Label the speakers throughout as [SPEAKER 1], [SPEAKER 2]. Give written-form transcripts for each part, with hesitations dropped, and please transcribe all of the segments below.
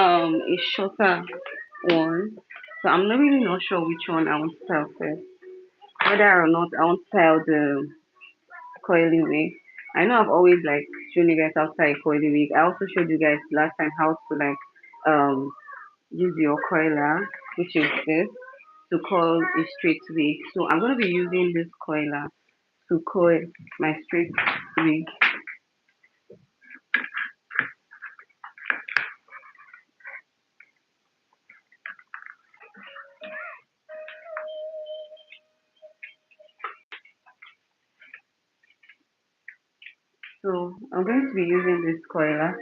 [SPEAKER 1] a shorter one. So I'm not really not sure which one I want to style first. Whether or not I want to style the coily wig. I know I've always like shown you guys how to style a coily wig. I also showed you guys last time how to like um use your coiler, which is this, to coil a straight wig. So I'm gonna be using this coiler to coil my straight wig. So I'm going to be using this coiler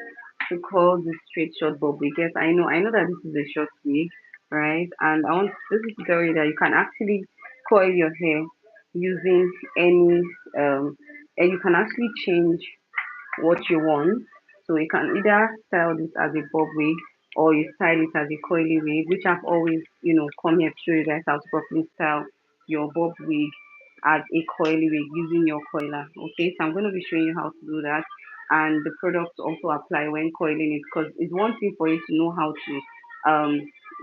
[SPEAKER 1] to coil this straight short bob wig. Yes, I know that this is a short wig, right? And I want this is to tell you that you can actually coil your hair using any and you can actually change what you want. So you can either style this as a bob wig or you style it as a coily wig, which I've always, come here to show you guys how to properly style your bob wig as a coily wig using your coiler. Okay, so I'm going to be showing you how to do that and the products also apply when coiling it because it's one thing for you to know how to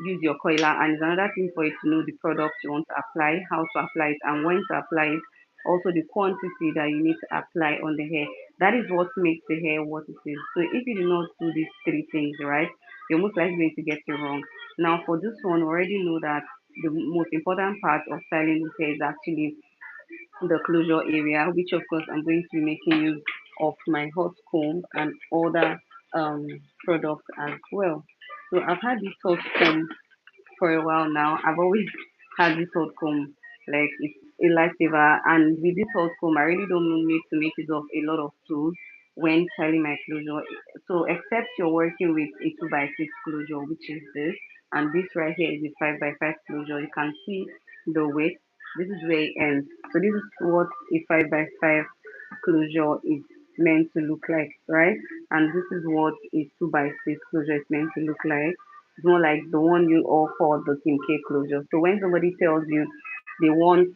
[SPEAKER 1] use your coiler and it's another thing for you to know the products you want to apply, how to apply it and when to apply it, also the quantity that you need to apply on the hair. That is what makes the hair what it is. So if you do not do these three things, right, you're most likely going to get it wrong. Now for this one, we already know that the most important part of styling the hair is actually the closure area, which of course I'm going to be making use of my hot comb and other products as well. So I've had this hot comb for a while now. I've always had this hot comb, like it's a lifesaver. And with this hot comb, I really don't need to make use of a lot of tools when styling my closure. So except you're working with a 2x6 closure, which is this, and this right here is a 5x5 closure. You can see the width. This is where it ends. So this is what a 5x5 closure is meant to look like, right? And this is what a 2x6 closure is meant to look like. It's more like the one you all call the Kim K closure. So when somebody tells you they want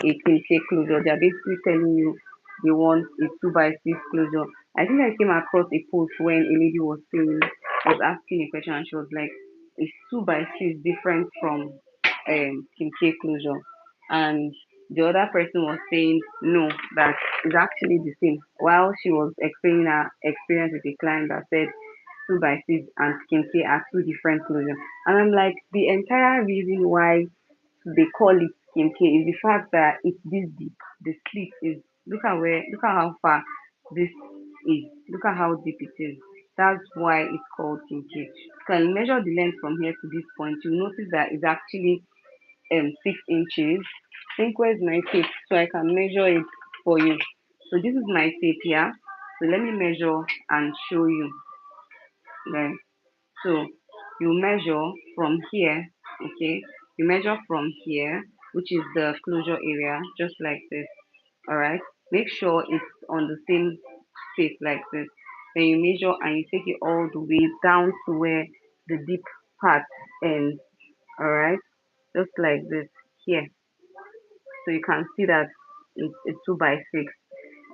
[SPEAKER 1] a Kim K closure, they're basically telling you they want a 2x6 closure. I think I came across a post when a lady was asking a question and she was like, is 2x6 different from Kim K closure? And the other person was saying no, that is actually the same. While she was explaining her experience with a client that said 2x6 and Kim K are two different closures. And I'm like, the entire reason why they call it Kim K is the fact that it's this deep. The slit is look at how far this is. Look at how deep it is. That's why it's called Kim K. You can measure the length from here to this point. You notice that it's actually 6 inches. Think where's my tape so I can measure it for you. So this is my tape here. So let me measure and show you. Right. So you measure from here, okay? You measure from here, which is the closure area, just like this. All right. Make sure it's on the same space like this. Then you measure and you take it all the way down to where the deep part ends. All right. Just like this here. So you can see that it's a 2x6.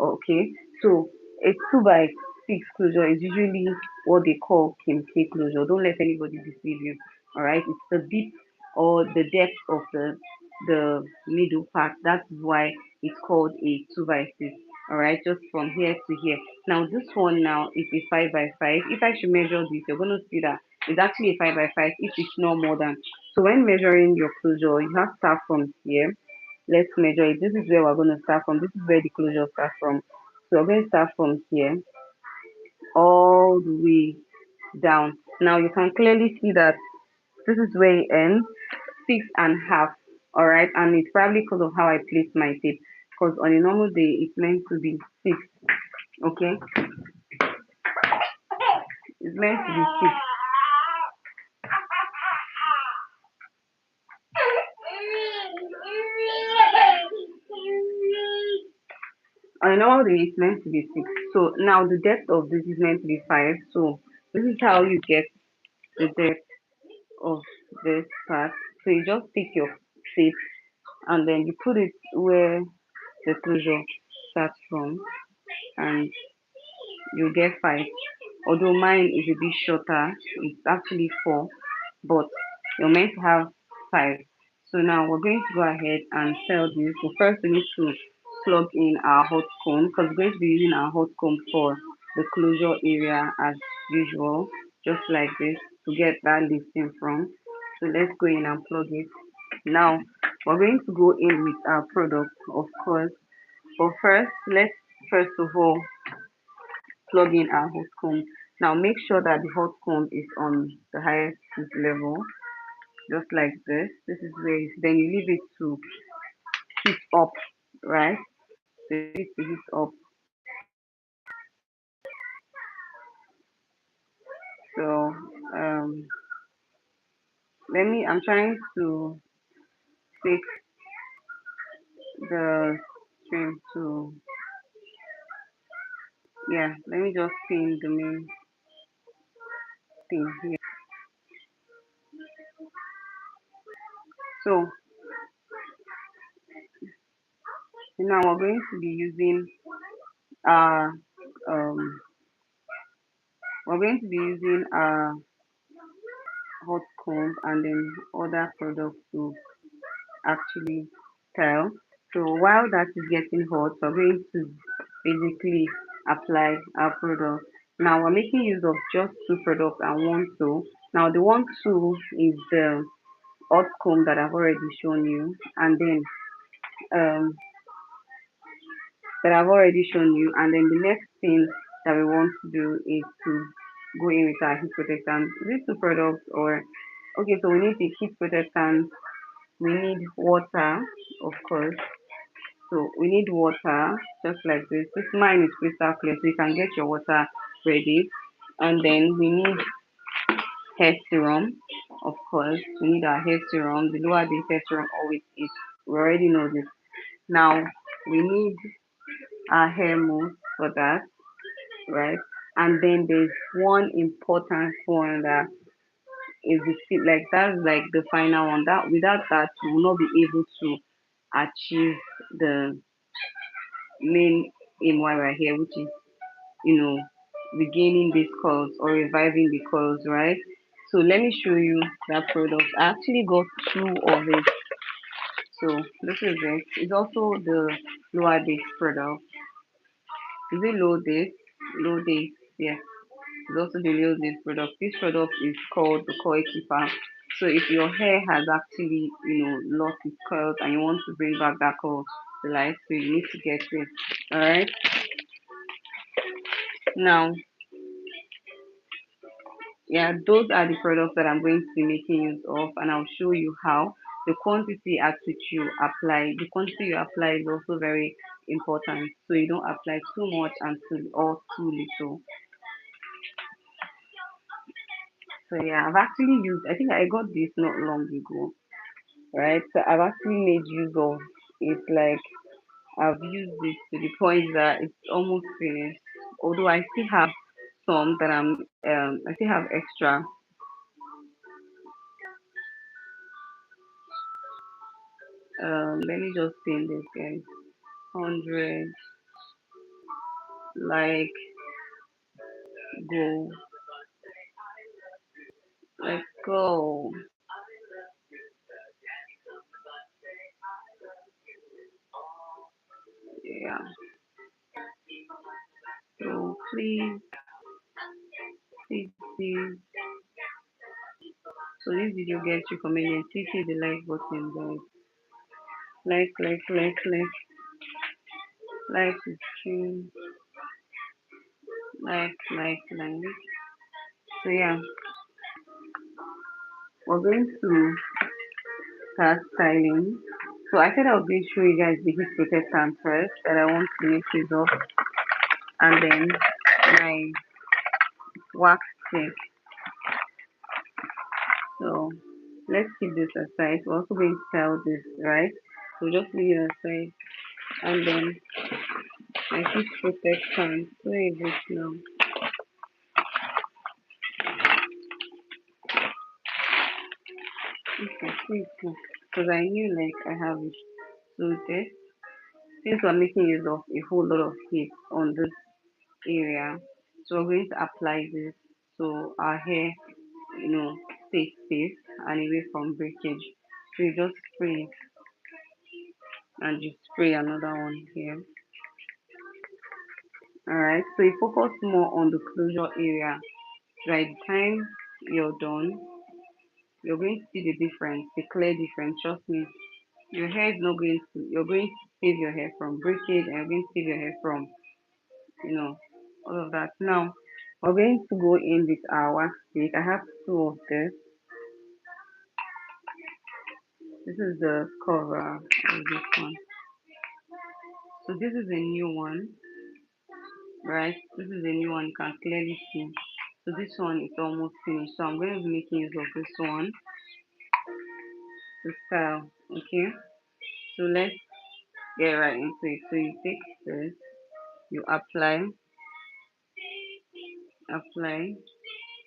[SPEAKER 1] Okay, so a 2x6 closure is usually what they call Kim K closure. Don't let anybody deceive you. All right, it's the deep or the depth of the middle part. That's why it's called a 2x6. All right, just from here to here. Now this one now is a 5x5. If I should measure this, you're going to see that it's actually a 5x5 if it's not more than. So when measuring your closure, you have to start from here. Let's measure it. This is where we're going to start from. This is where the closure starts from. So we're going to start from here all the way down. Now you can clearly see that this is where it ends, 6.5. All right, and it's probably because of how I placed my tape. Because on a normal day, it's meant to be 6. Okay, it's meant to be 6. On a normal day, it's meant to be 6. So now the depth of this is meant to be 5. So this is how you get the depth of this part. So you just pick your tape and then you put it where the closure starts from and you get 5. although mine is a bit shorter, it's actually 4, but you're meant to have 5. So now we're going to go ahead and sell this. So first we need to plug in our hot comb because we're going to be using our hot comb for the closure area as usual, just like this to get that lifting from. So let's go in and plug it. Now we're going to go in with our product, of course, but first let's first of all plug in our hot comb. Now make sure that the hot comb is on the highest heat level, just like this. This is where then you leave it to heat up, right? So you leave it to heat up. So I'm trying to fix the stream to, yeah, let me just pin the main thing here. So now we're going to be using our um hot comb and then other products to actually tile. So while that is getting hot, we're going to basically apply our product. Now we're making use of just 2 products and 1 tool. Now the 1 tool is the hot comb that I've already shown you, and then um and then the next thing that we want to do is to go in with our heat protectant. These 2 products, or okay, so we need the heat protectant, we need water, of course. So we need water, just like this. This mine is crystal clear, so you can get your water ready. And then we need hair serum, of course. We need our hair serum. The lower the hair serum always is. We already know this. Now we need our hair mousse for that, right? And then there's one important one that is the like that's like the final one. That without that we will not be able to achieve the main aim while we're here, which is, you know, regaining these curls or reviving the curls, right? So let me show you that product. I actually got 2 of it. So this is it. It's also the lower base product. Is it low date? Low date, yes. It's also the low date product. This product is called the Coil Keeper. So if your hair has actually, lost its curls and you want to bring back that curl to life, so you need to get it. Alright. Now, yeah, those are the products that I'm going to be making use of, and I'll show you how. The quantity at which you apply, the quantity you apply is also very important. So you don't apply too much and too little. So yeah, I've actually used, I think I got this not long ago, right? So I've actually made use of it, like I've used it to the point that it's almost finished. Although I still have some that I still have extra. Let me just pin this, guys. 100, like, go, let's go. Yeah. So please. So this video gets recommended. Please hit the like button, guys. Like the stream, like. So yeah, we're going to start styling. So I said I was going to show you guys the heat protectant first that I want to make use of, and then my wax stick. So let's keep this aside. We're also going to style this, right? So just leave it aside, and then my heat protectant. Where is it now? Okay, because I knew like I have it. So this, since we're making use of a whole lot of heat on this area, So we're going to apply this so our hair, stays safe and away from breakage. So you just spray it and you spray another one here. Alright, so you focus more on the closure area. By the time you're done, you're going to see the difference, the clear difference. Trust me. Your hair is not going to, you're going to save your hair from breakage and you're going to save your hair from, you know, all of that. Now, we're going to go in with our wax stick. I have two of this. This is the cover of this one. So this is a new one, right? This is a new one, you can clearly see. So this one is almost finished. So I'm going to be making use of this one to style, okay? So let's get right into it. So you take this, you apply.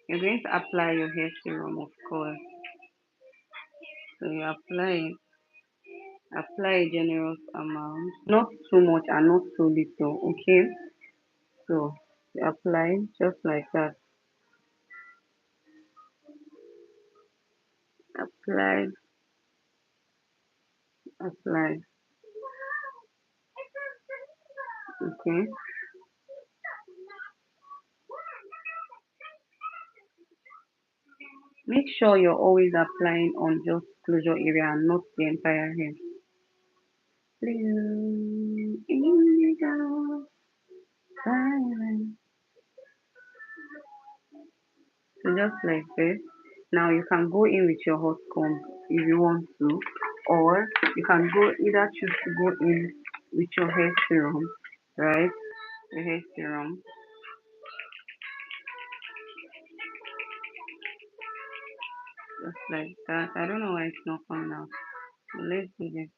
[SPEAKER 1] You're going to apply your hair serum, of course. So you apply a generous amount, not too much and not too little, okay? So you apply just like that. Apply, apply, okay? Make sure you're always applying on just closure area and not the entire hair. Blue indigo, silence. So just like this. Now you can go in with your hot comb if you want to, or you can go either choose to go in with your hair serum, right? Your hair serum, just like that. I don't know why it's not coming out. So let's do this.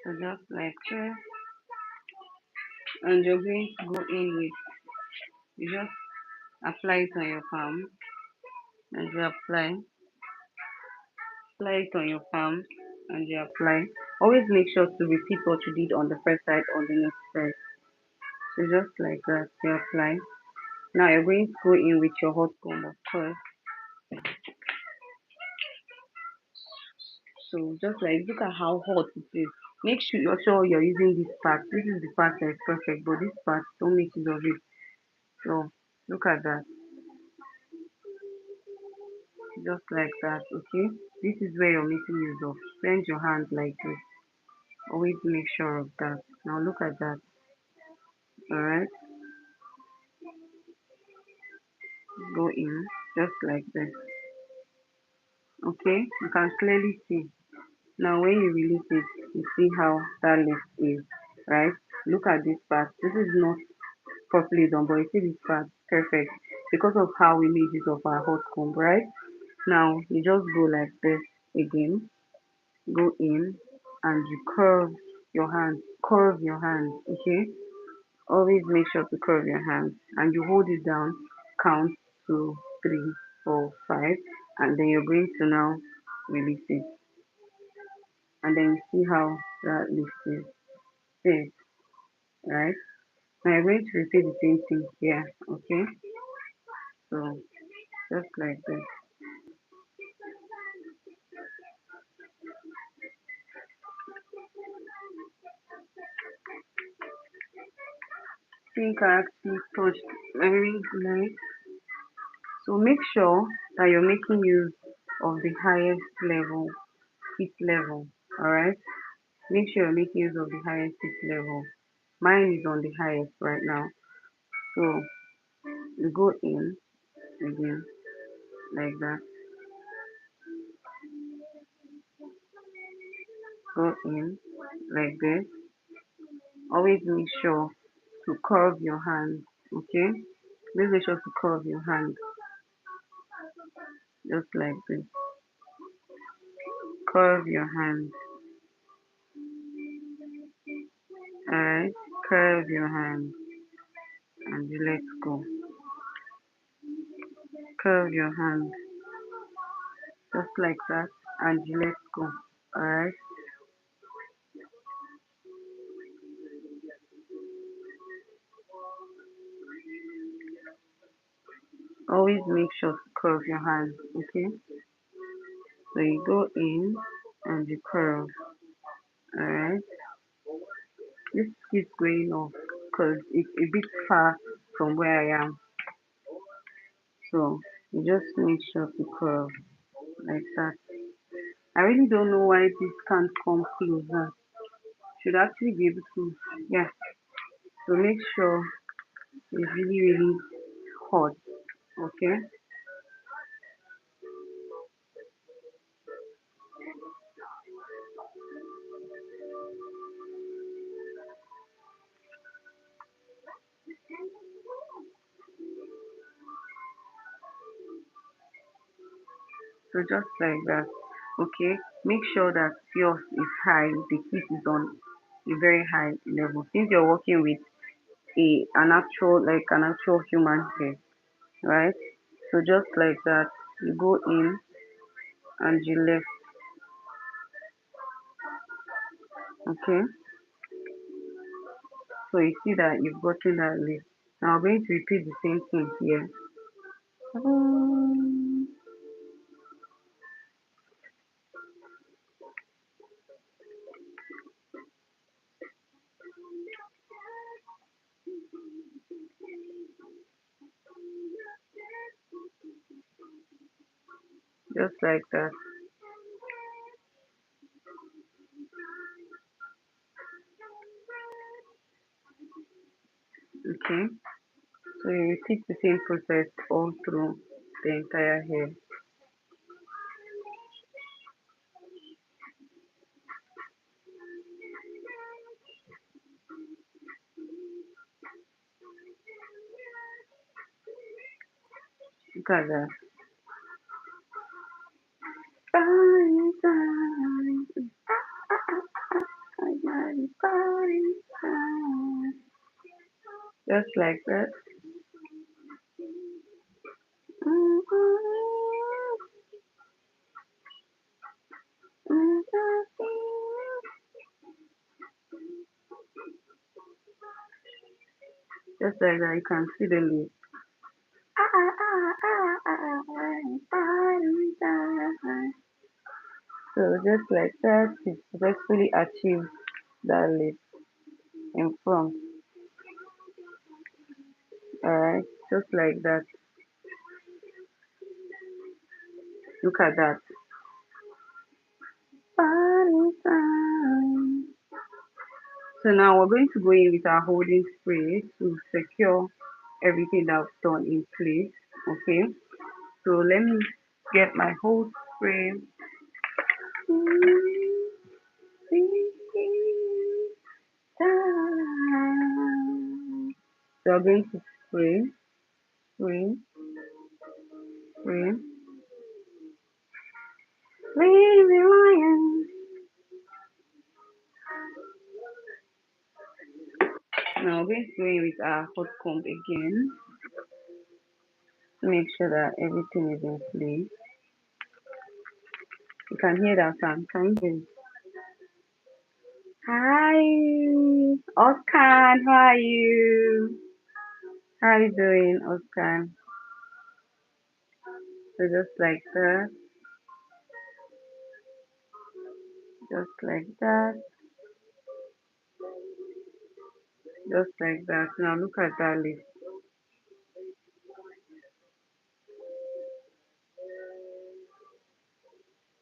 [SPEAKER 1] So just like this, and you're going to go in with, you just apply it on your palm, and you apply it on your palm, and you apply. Always make sure to repeat what you did on the first side on the next side. So just like that, you apply. Now you're going to go in with your hot comb, of course. So just like look at how hot it is. Make sure you're using this part. This is the part that is perfect, but this part don't make use of it. So look at that. Just like that, okay? This is where you're making use of. Bend your hand like this. Always make sure of that. Now look at that. Alright? Go in just like this. Okay? You can clearly see. Now when you release it, you see how that lift is, right? Look at this part. This is not properly done, but you see this part perfect because of how we made use of our hot comb, right? Now you just go like this again, go in and you curve your hand, okay? Always make sure to curve your hand and you hold it down, count 2, 3, 4, 5, and then you're going to now release it. And then you see how that lift is, right? Now you're going to repeat the same thing here, okay? So just like this. Think I actually touched very nice. So make sure that you're making use of the highest level, heat level. Alright? Make sure you're making use of the highest heat level. Mine is on the highest right now. So you go in again like that. Go in like this. Always make sure to curve your hand. Okay? Please make sure to curve your hand just like this. Curve your hand. Alright? Curve your hand and you let go. curve your hand just like that, and you let go. Alright, always make sure to curve your hand. Okay, so you go in and you curve. Alright, this keeps going off because it's a bit far from where I am. So you just make sure to curve like that. I really don't know why this can't come closer. Should actually be able to, yeah. So make sure it's really, really hot. Okay, so just like that. Okay, make sure that yours is high. The heat is on a very high level. Since you're working with an actual human hair, right? So just like that, you go in and you left. Okay, so you see that you've gotten that lift. Now I'm going to repeat the same thing here. Just like that. Okay, so you repeat the same process all through the entire hair. Look at that. Party time, party time. Just like that. Just like that, you can see the leaf. So just like that, you successfully achieved that leaf in front. Alright, just like that. Look at that. Party time. So now we're going to go in with our holding spray to secure everything that we've done in place. Okay, so let me get my whole spray. So we're going to spray, spray, spray. Lazy lion. Now we're going to go in with our hot comb again to make sure that everything is in place. You can hear that sound, can you? Hi, Oscar. How are you? How are you doing, Oscar? So just like that, just like that, just like that. Now look at that list.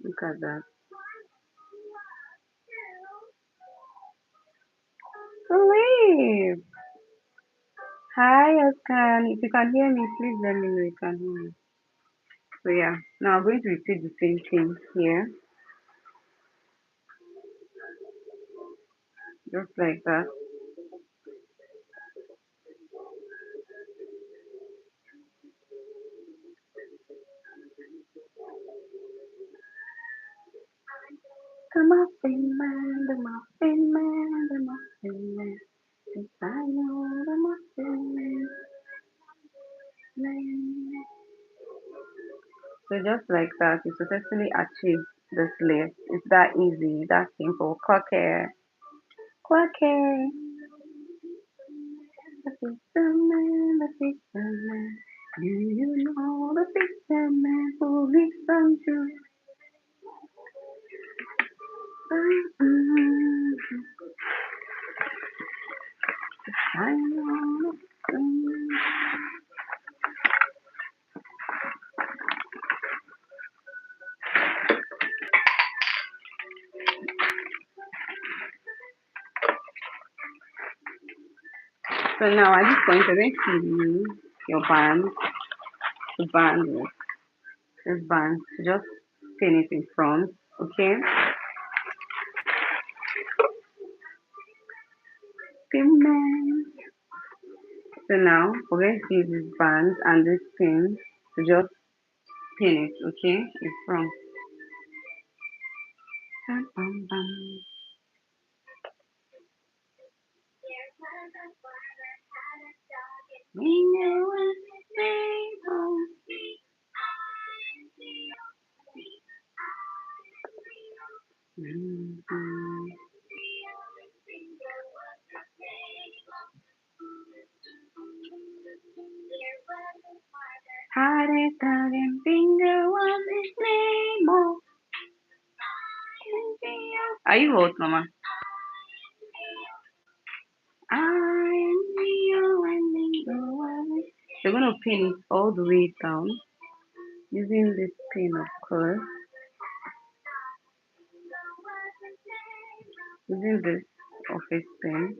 [SPEAKER 1] Look at that. Sleep. Hi, Oscar. If you can hear me, please let me know you can hear me. So yeah, now I'm going to repeat the same thing here, just like that. The muffin man, the muffin man, the muffin man. Yes, I know the muffin man. So just like that, you successfully achieved this list. It's that easy, that simple. Quacker, quacker. The fisherman, the fisherman. Do you know the fisherman who lives on shore? I know. So now at this point, you're going to use your band to band this band to just pin it in front. Okay. Pin man. So now we're going to use this band and this pin to just pin it. Okay, in front. Bam, bam, bam. We know it's rainbow. Mhm. Had it and finger was his name. Oh, are you hot, Mama? I am you and Bingo was. You're gonna pin it all the way down using this pin, of course. Using this office pin.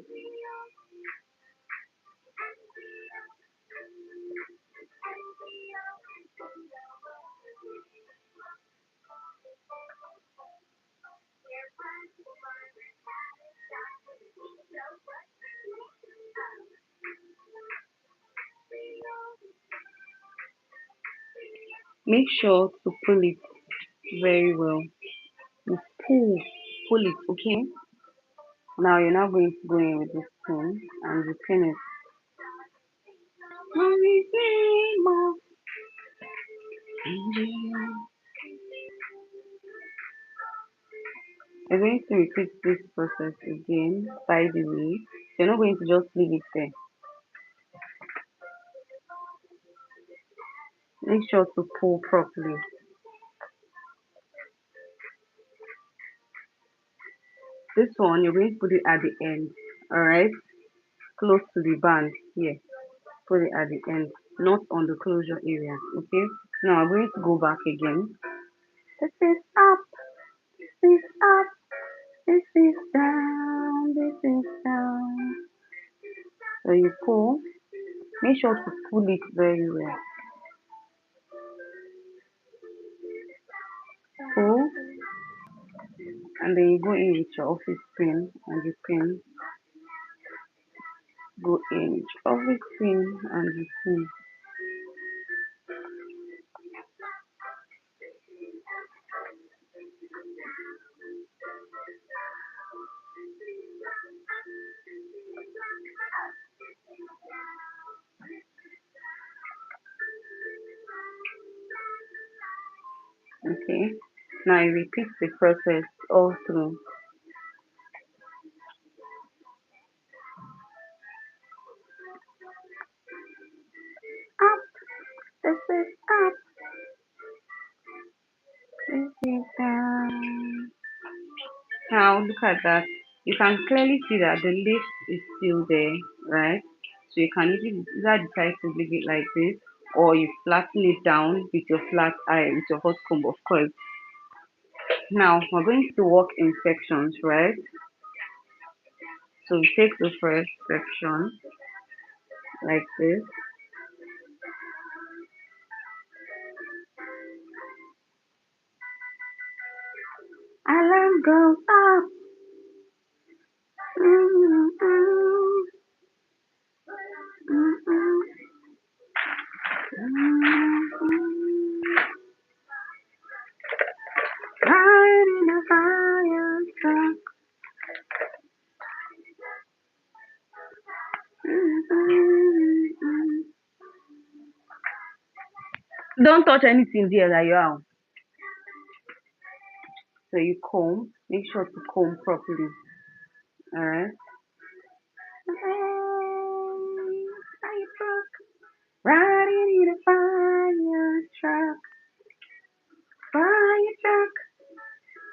[SPEAKER 1] Make sure to pull it very well. You pull it, okay? Now you're not going to go in with this pin and you pin it. You're going to repeat this process again, by the way. You're not going to just leave it there. Make sure to pull properly. This one, you're going to put it at the end, alright? Close to the band here. Put it at the end, not on the closure area, okay? Now I'm going to go back again. This is up, this is up, this is down, this is down. So you pull, make sure to pull it very well. Pull, and then you go in with your office pin and you pin. Go in with your office pin and you pin. Okay. Now you repeat the process all through. Up, this is up, this is down. Now look at that. You can clearly see that the lift is still there, right? So you can either decide to leave it like this or you flatten it down with your flat iron, with your hot comb, of course. Now we're going to work in sections, right? So we take the first section like this. Alarm goes up. Mm, mm, mm, mm, mm. Riding a fire truck. Mm, mm, mm. Don't touch anything there that you are. So you comb. Make sure to comb properly. Alright. Fire truck. Riding in a fire truck. Fire truck.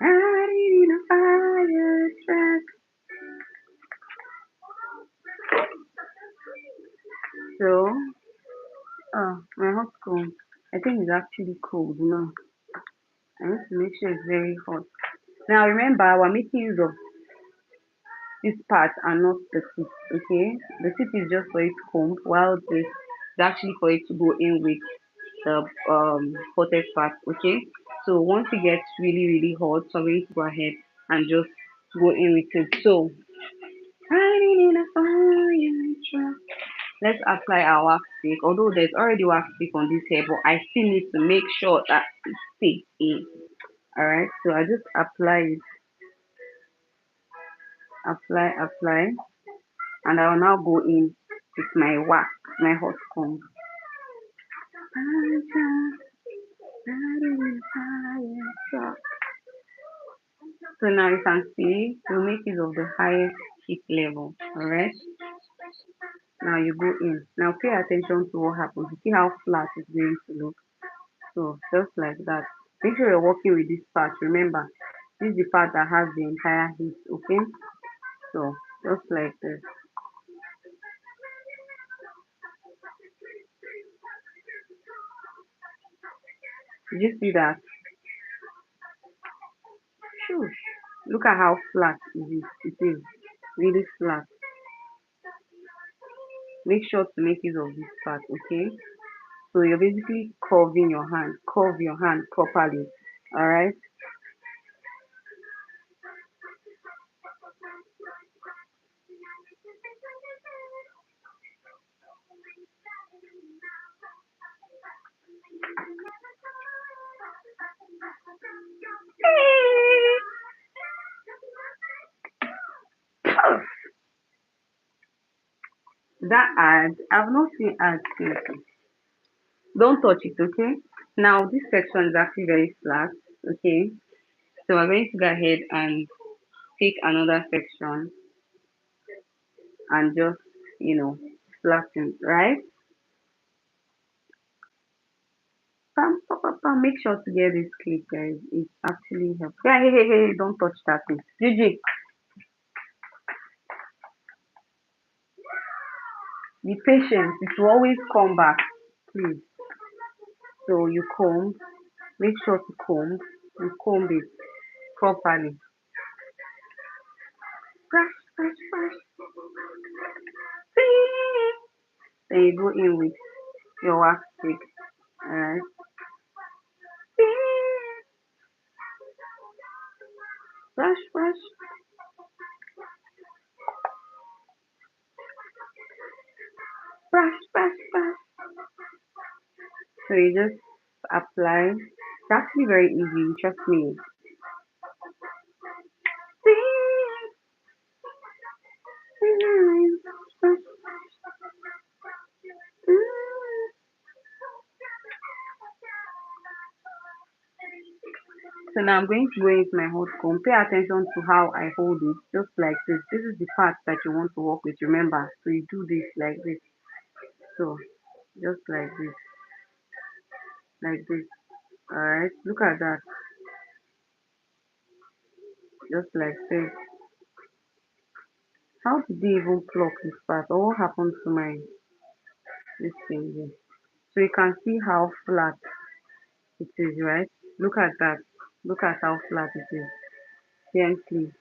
[SPEAKER 1] Riding in a fire truck. So, my hot comb. I think it's actually cold now. I need to make sure it's very hot. Now remember, we're making use of this part and not the tip, okay? The tip is just for it to comb, while this is actually for it to go in with the hottest part, okay? So once it gets really, really hot, so I'm going to go ahead and just go in with it. So, riding in a fire truck. Let's apply our wax stick. Although there's already wax stick on this hair, but I still need to make sure that it stays in. Alright, so I just apply it, apply, and I will now go in with my wax, my hot comb. So now you can see we'll make use of the highest heat level. Alright. Now you go in. Now pay attention to what happens. You see how flat it's going to look. So just like that. Make sure you're working with this part. Remember, this is the part that has the entire heat. Okay. So just like this. Did you see that? Shush. Look at how flat it is. It is really flat. Make sure to make use of this part, okay? So you're basically curve your hand properly. Alright? That ad, I've not seen ads seriously. Don't touch it, okay? Now this section is actually very flat, okay? So we're going to go ahead and take another section and just, flatten, right? Make sure to get this clip, guys. It actually helps. Yeah, hey, don't touch that thing. Gigi, be patient. It will always come back, please. So you comb, make sure to comb, you comb it properly. Brush, brush, brush. Then you go in with your wax stick. Alright. Brush, brush, brush, brush, brush. So you just apply. It's actually very easy, trust me. So now I'm going to go into my hot comb. Pay attention to how I hold it, just like this. This is the part that you want to work with, remember. So you do this like this. So just like this. Alright, look at that. Just like this. How did they even pluck this part? Or what happened to my this thing here? So you can see how flat it is, right? Look at that. Look at how flat it is. Gently.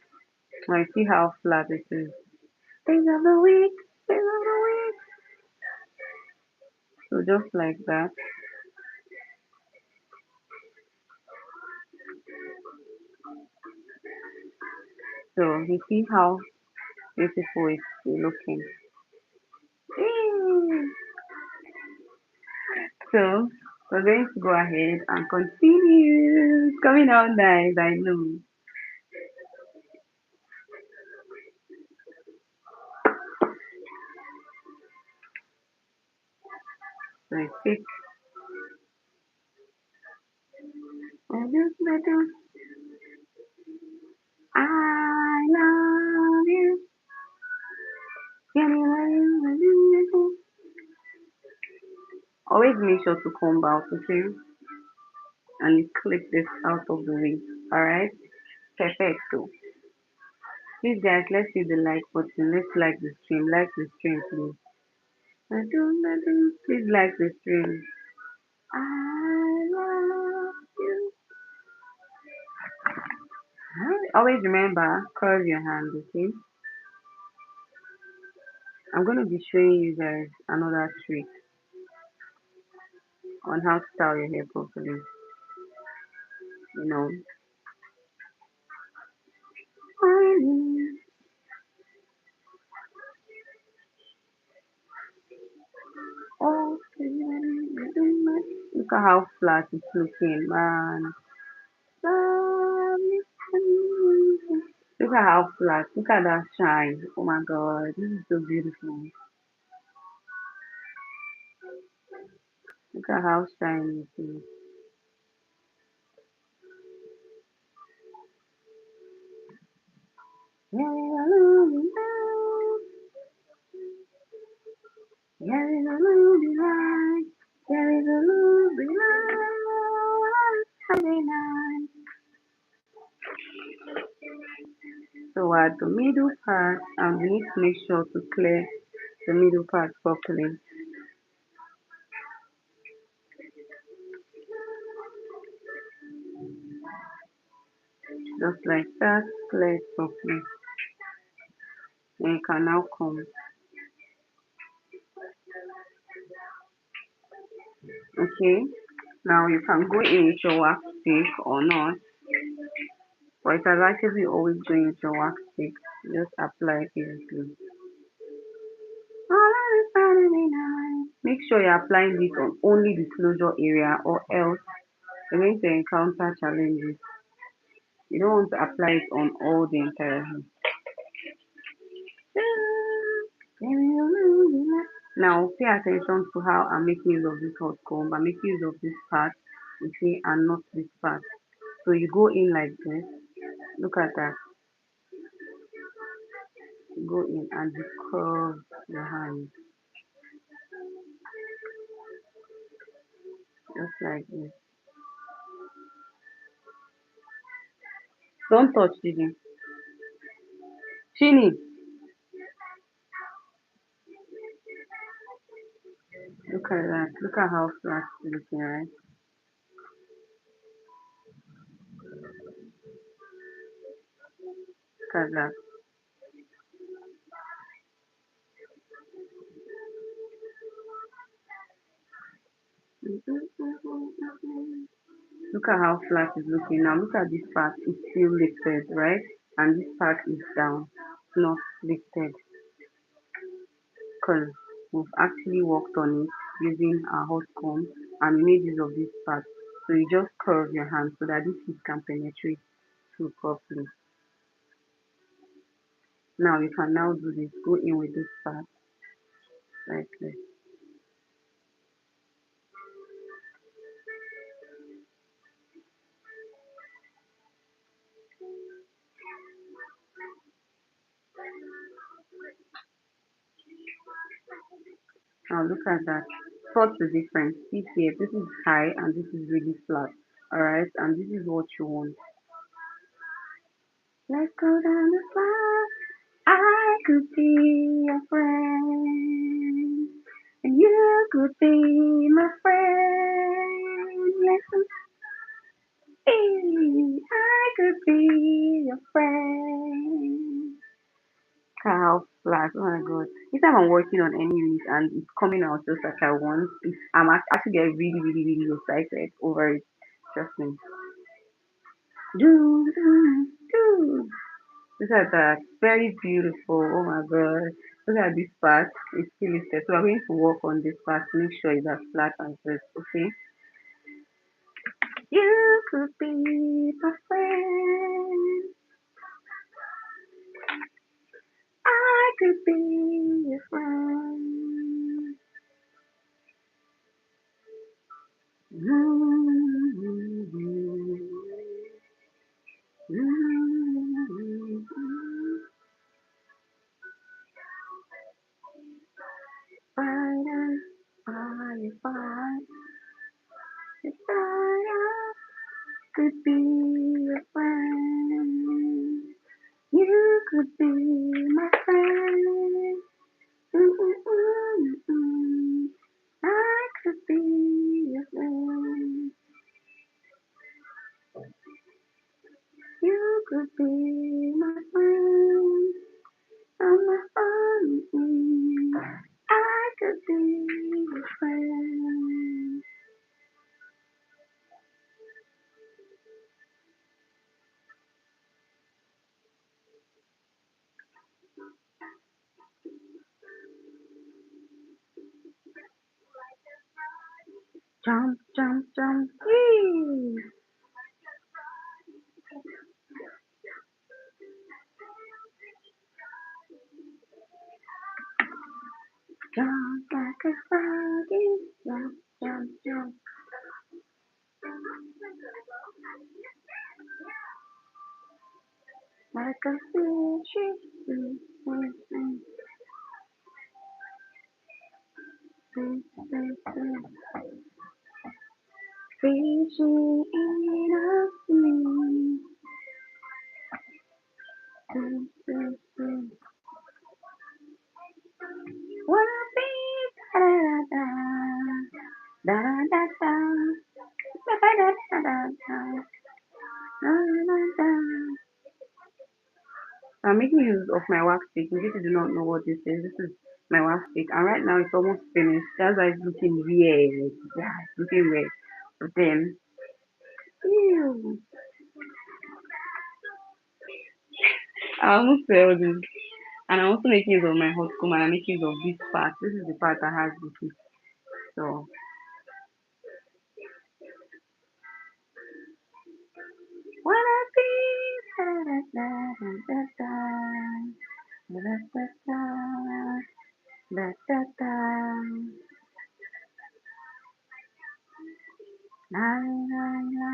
[SPEAKER 1] I see how flat it is. Days of the week, days of the week. So just like that. So you see how beautiful it's looking. So we're going to go ahead and continue. It's coming out nice, I know. So I take I love you. Always make sure to comb out, okay? And you clip this out of the way. Alright? Perfecto. Please guys, let's see the like button. Let's like the stream. Like the stream, please. Please like the stream. I love you. Always remember, curve your hand, okay? I'm gonna be showing you guys another trick on how to style your hair properly. You know. Oh, look at how flat it's looking, man. Look at how flat. Look at that shine. Oh my god, this is so beautiful. Look at how shiny it is. There is a ruby light. There is a ruby light. There is a ruby light. Friday night. So at the middle part, we need to make sure to clear the middle part properly. Just like that, clear it properly. Then you can now comb. Okay. Now you can go in with your wax stick or not. But it has actually always going with your wax stick. Just apply it easily. Make sure you're applying this on only the closure area or else you're going to encounter challenges. You don't want to apply it on all the entire hair. Now pay attention to how I'm making use of this hot comb. I'm making use of this part, okay, and not this part. So you go in like this. Look at that. Go in and you curve your hand just like this. Don't touch Chidi. Chini, look at that. Look at how flat it's looking, right? Look at that. Look at how flat it's looking. Now look at this part. It's still lifted, right? And this part is down, not lifted. Because we've actually worked on it using our hot comb and we made use of this part. So you just curve your hand so that this heat can penetrate through properly. Now you can now do this. Go in with this part like this. Now look at that. What's the difference? See here, this is high and this is really flat. Alright, and this is what you want. Let's go down the path. I could be your friend, and you could be my friend. Listen, I could be your friend. How flat, oh my god. Anytime I'm working on any unit and it's coming out just like I want, actually get really, really, really excited over it. Trust me. Do, do, do. Look at that. Very beautiful. Oh my god. Look at this part. It's still lifted. So we're going to work on this part to make sure it's as flat as this. Okay. You could be my friend. I could be your friend. Fire, fire, fire, fire could be your friend. You could be my friend. Mm-mm-mm-mm. I could be your friend. You could be my friend. Oh, my friend. I could be your friend. Jump, jump, jump, yee! Jump like a froggy, jump, jump, jump. Like a fishy, swim, swim, swim, swim, swim, swim. Fishing in a sea, swim, swim, swim. Wanna be da da da da da da da da da da da da da da. I'm making use of my wax stick. In case you do not know what this is my wax stick, and right now it's almost finished. That's why it's looking weird. Yeah, it's looking weird. But then, ew, I almost failed this. And I'm also making use of my hot comb and I'm making use of this part. This is the part that has the heat. So, wanna be da da da da da da da da da da da. La la la,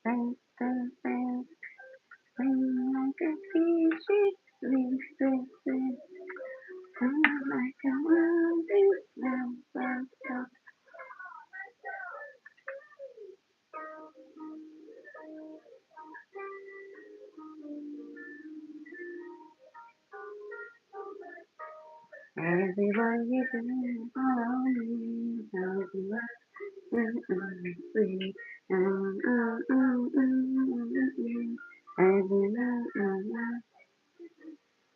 [SPEAKER 1] bang bang bang, swing like a fishy, swing swing swing, swing like a monkey, jump jump jump. Everybody is follow me, everybody. Sweet,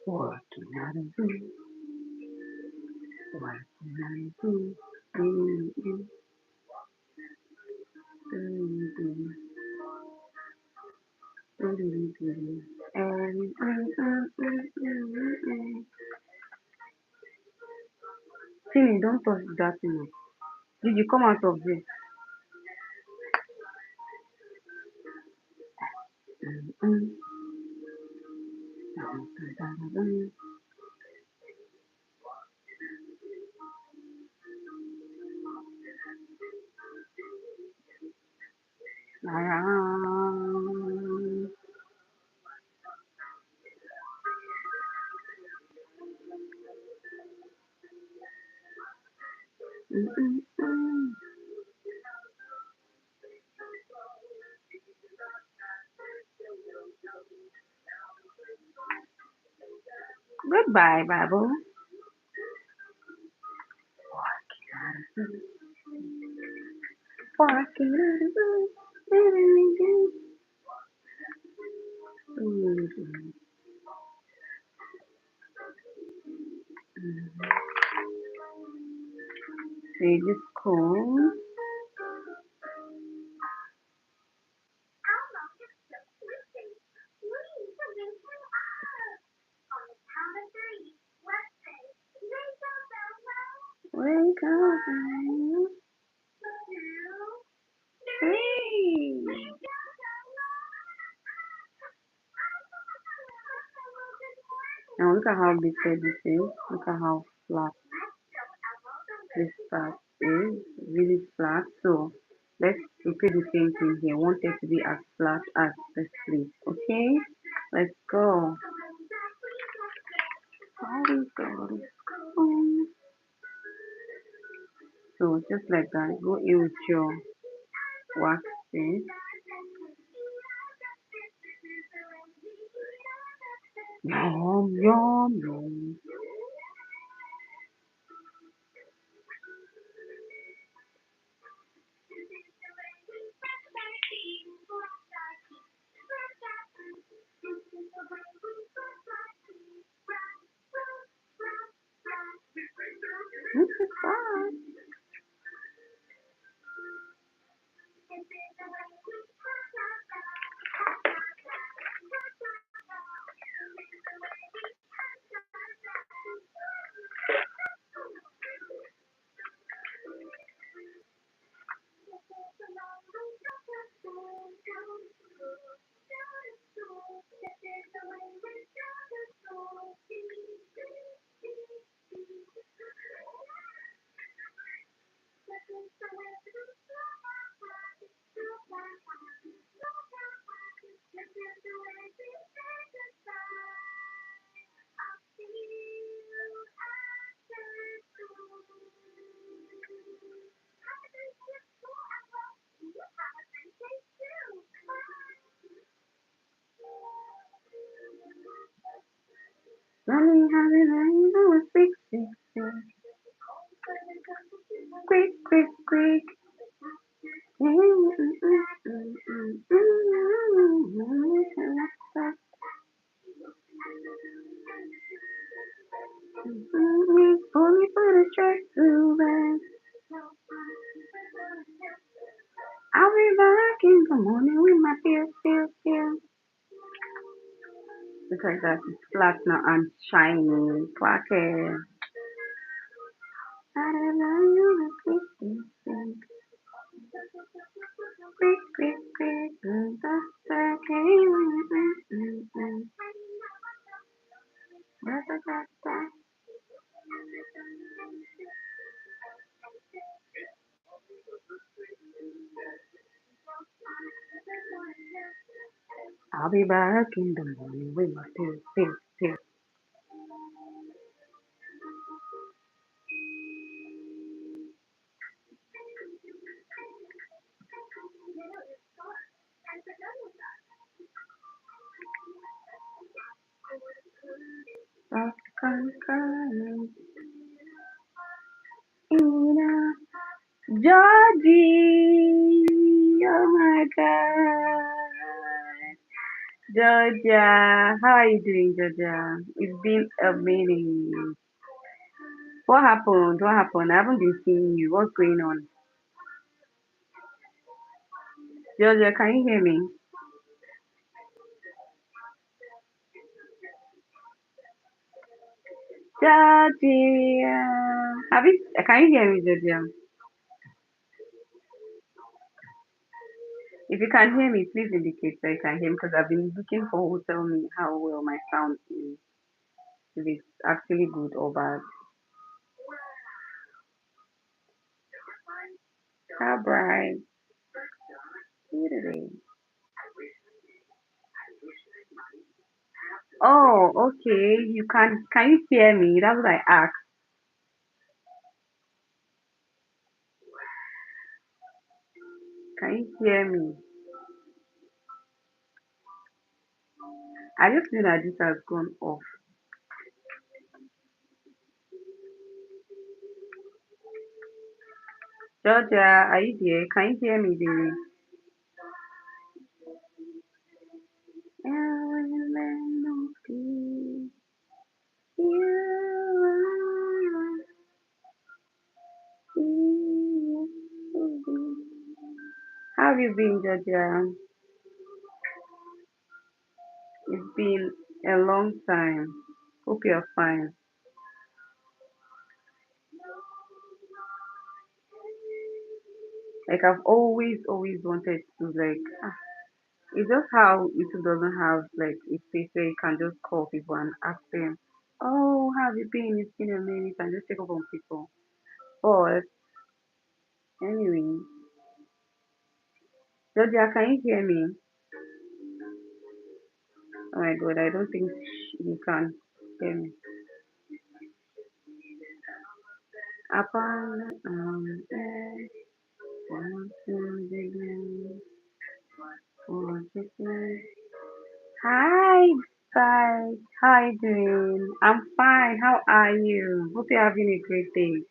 [SPEAKER 1] what can I do? What can I do? Timmy, don't touch that thing. Did you come out of this? Goodbye, Babu. See this comb. Wake up, three. Now look at how big this is. Look at how flat this part is. Really flat. So let's repeat the same thing here. Want it to be as flat as this place. Okay? Let's go. Let's go. Let's go. So just like that, go in with your waxes. Yum, yum, yum. This is fun. Let me have it, let me know it's big, big, big. Quick, quick, quick. Pull me for the track too bad. I'll be back in the morning with my feels. Because that is flat now and shiny. Quacker. I don't know you, quick, quick, quick, quick. That's okay. I'll be back in the morning with my pills. Soft concern. Ina. Georgie! Oh my god. Georgia, how are you doing, Georgia? It's been a minute. What happened? What happened? I haven't been seeing you. What's going on? Georgia, can you hear me? Georgia! Can you hear me, Georgia? If you can hear me, please indicate so you can hear me because I've been looking for who tell me how well my sound is. If it's actually good or bad. How bright. Today. Oh, okay. Can you hear me? That's what I asked. Can you hear me? I just feel that this has gone off. Georgia, are you there? Can you hear me, baby? How have you been, Georgia? It's been a long time. Hope you're fine. Like I've always wanted to it's just how YouTube doesn't have like a space where you can just call people and ask them, oh, how have you been? It's been a minute and just check up on people. But anyway, Georgia, can you hear me? Oh my god, I don't think you can hear me. Upon earth, once you begin, consciousness. Hi, guys. How are you doing? I'm fine. How are you? Hope you're having a great day.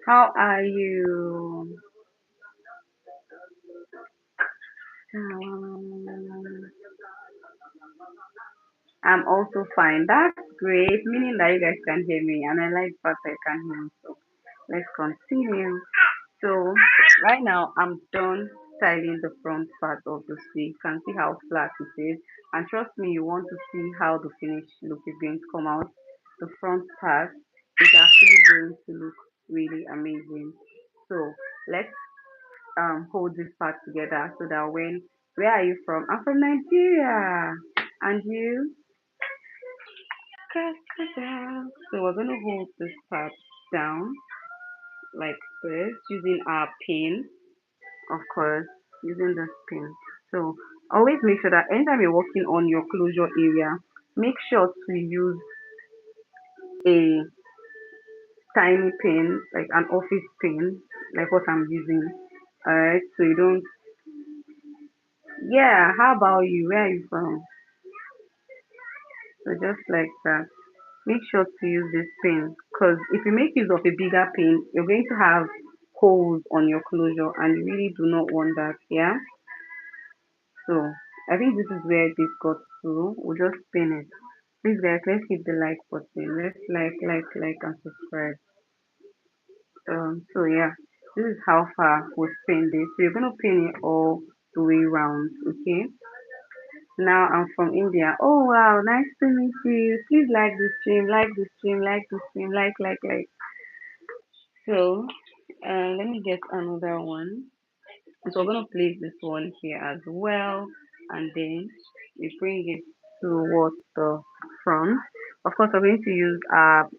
[SPEAKER 1] How are you? I'm also fine. That's great, meaning that you guys can hear me, and I like that I can hear you. So let's continue. So right now I'm done styling the front part of the wig. You can see how flat it is, and trust me, you want to see how the finished look is going to come out. The front part is actually going to look really amazing. So let's hold this part together so that when where are you from? I'm from Nigeria. And you? So we're gonna hold this part down like this using our pin, of course, using this pin. So always make sure that anytime you're working on your closure area, make sure to use a tiny pin, like an office pin, like what I'm using. Alright, so you don't. Yeah, how about you? Where are you from? So just like that. Make sure to use this pin because if you make use of a bigger pin, you're going to have holes on your closure and you really do not want that. Yeah. So I think this is where this got to. We'll just pin it. Please guys, let's hit the like button. Let's like and subscribe. So yeah, this is how far we pin this. So you're gonna pin it all the way round, okay? Now I'm from India. Oh wow, nice to meet you. Please like the stream, like the stream, like the stream, like. So let me get another one. So we're gonna place this one here as well, and then we bring it towards the front. Of course, we're going to use our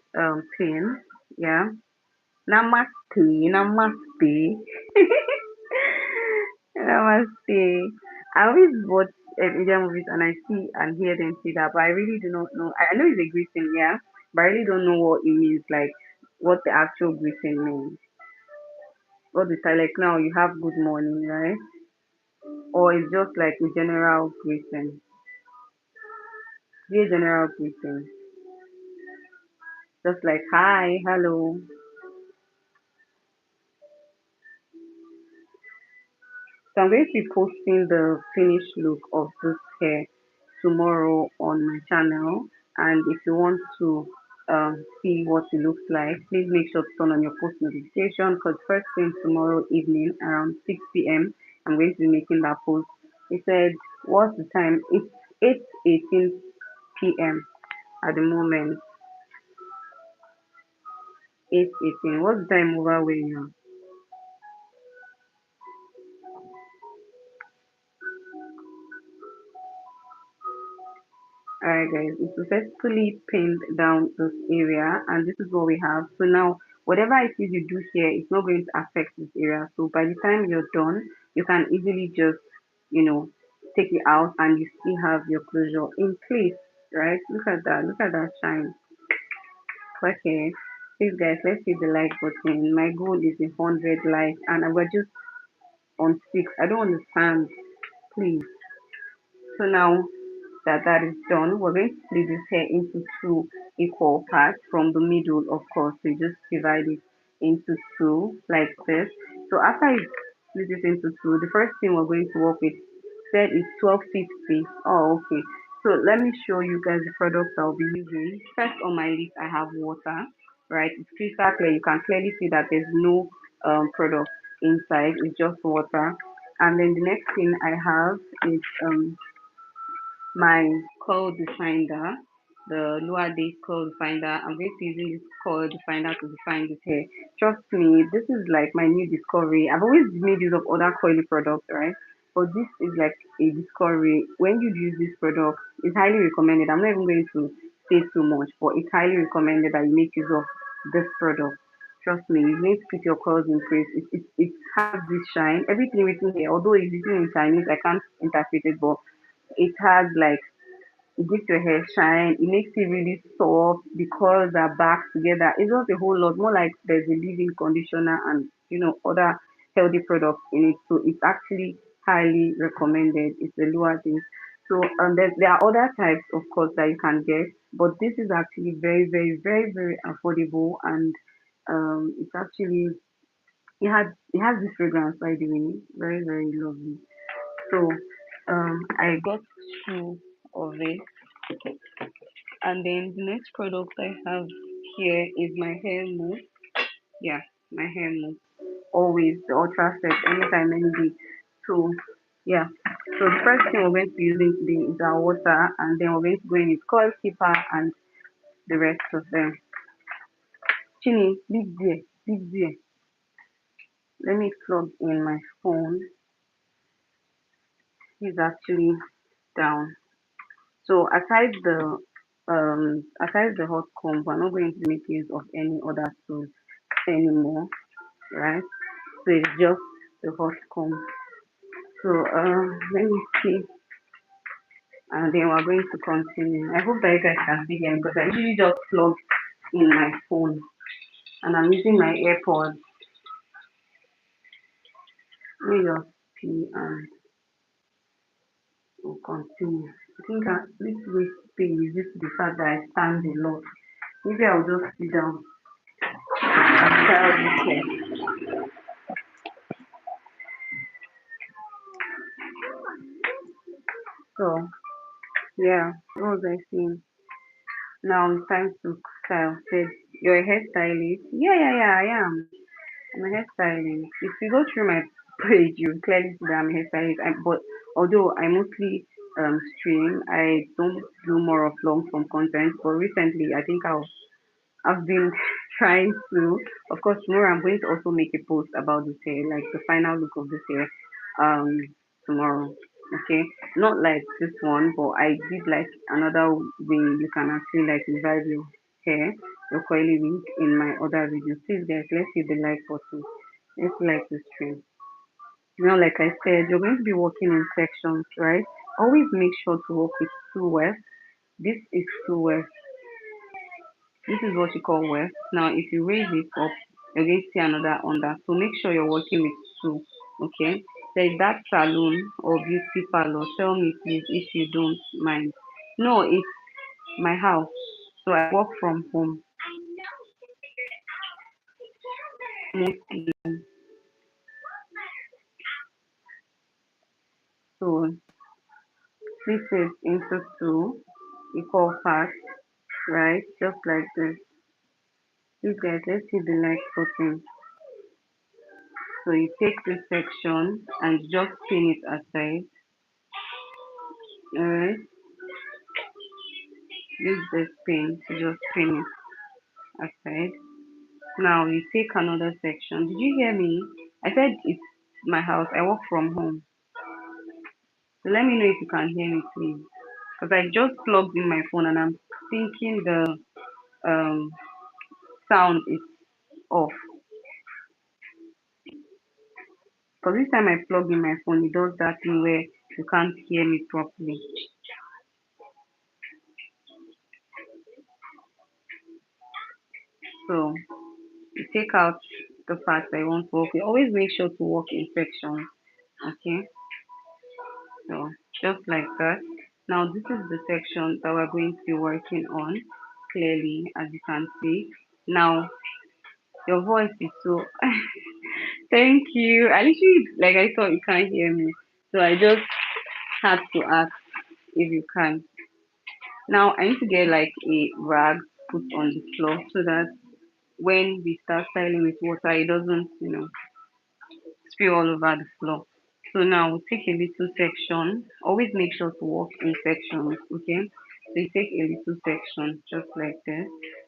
[SPEAKER 1] pin. Yeah, namaste, namaste, namaste. I always watch Indian movies and I see and hear them say that, but I really do not know. I know it's a greeting, yeah, but I really don't know what it means, like what the actual greeting means. What the time, like now you have good morning, right? Or it's just like a general greeting. Be a general greeting. Just like hi, hello. So I'm going to be posting the finished look of this hair tomorrow on my channel. And if you want to see what it looks like, please make sure to turn on your post notification because first thing tomorrow evening around 6 p.m. I'm going to be making that post. It said, what's the time? It's 8:18 p.m. at the moment. 8:18. What's the time over where you are? Alright guys, it's successfully pinned down this area and this is what we have. So now whatever it is you do here, it's not going to affect this area. So by the time you're done, you can easily just, you know, take it out and you still have your closure in place, right? Look at that shine. Okay. Please guys, let's hit the like button. My goal is 100 likes and we're just on 6. I don't understand. Please. So now that is done, we're going to split this hair into two equal parts from the middle, of course. We just divide it into two like this. So after you split it into two, the first thing we're going to work with said is 1250. Oh, okay. So let me show you guys the products I'll be using. First on my list, I have water, right? It's crystal clear. You can clearly see that there's no product inside. It's just water. And then the next thing I have is my coil definer, the lower date coil definer. I'm going to be using this coil definer to define this hair. Trust me, this is like my new discovery. I've always made use of other coily products, right? but this is like a discovery. When you use this product, it's highly recommended. I'm not even going to say too much, but it's highly recommended that you make use of this product. Trust me, you need to put your curls in place. It has this shine. Everything written here, although it's written in Chinese, I can't interpret it, but it has like it gives your hair shine. It makes it really soft. The curls are back together. It's just a whole lot more like there's a leave-in conditioner and other healthy products in it. So it's actually highly recommended. It's a lower thing. So there are other types of course that you can get, but this is actually very very very very affordable and it's actually it has this fragrance by the way, very very lovely. So I got two of it. And then the next product I have here is my hair mousse. Yeah, my hair mousse. Always the ultra set, anytime, any day. So yeah. So the first thing we're going to be using today is our water, and then we're going to go in with coil keeper and the rest of them. Chini, leave there, leave there. Let me plug in my phone. It's actually down. So aside the hot comb, we're not going to make use of any other tools anymore, right? So it's just the hot comb. So let me see, and then we're going to continue. I hope that you guys can see them because I usually just plug in my phone and I'm using my AirPods. Let me just see and we'll continue. I think this way thing is due to the fact that I stand a lot. Maybe I'll just sit down and style this hair. So yeah, what was I saying? Now it's time to style. Said you're a hairstylist. Yeah, yeah, yeah, I am. I'm a hairstylist. If you go through my page, you clearly see that I'm a hairstylist. But although I mostly stream, I don't do more of long form content. But recently, I think I've been trying to. Of course, tomorrow I'm going to also make a post about this hair, like the final look of this hair, um, tomorrow. Okay, not like this one, but I did like another way you can actually like revive your hair, your coily wig in my other video. Please, guys, let's hit the like button. Let's like the stream. Now, like I said, you're going to be working in sections, right? Always make sure to work with two wefts. This is two wefts. This is what you call weft. Now, if you raise it up, you're going to see another under. So make sure you're working with two. Okay. There is that salon or beauty parlor. Tell me please if you don't mind. No, it's my house. So I work from home mostly. So split it into two equal parts, right? Just like this. Please guys, let's see the like button. So you take this section and just pin it aside. Alright. Use this pin to just pin it aside. Now you take another section. Did you hear me? I said it's my house. I work from home. So let me know if you can hear me, please. Because I just plugged in my phone and I'm thinking the um, sound is off. Because this time I plug in my phone, it does that thing where you can't hear me properly. So you take out the parts I want to work with. Always make sure to work in sections. Okay. So just like that. Now this is the section that we're going to be working on clearly as you can see. Now your voice is so thank you. I literally like I thought you can't hear me. So I just had to ask if you can. Now I need to get like a rag put on the floor so that when we start styling with water it doesn't, spill all over the floor. So now we take a little section. Always make sure to work in sections, okay? So you take a little section just like this,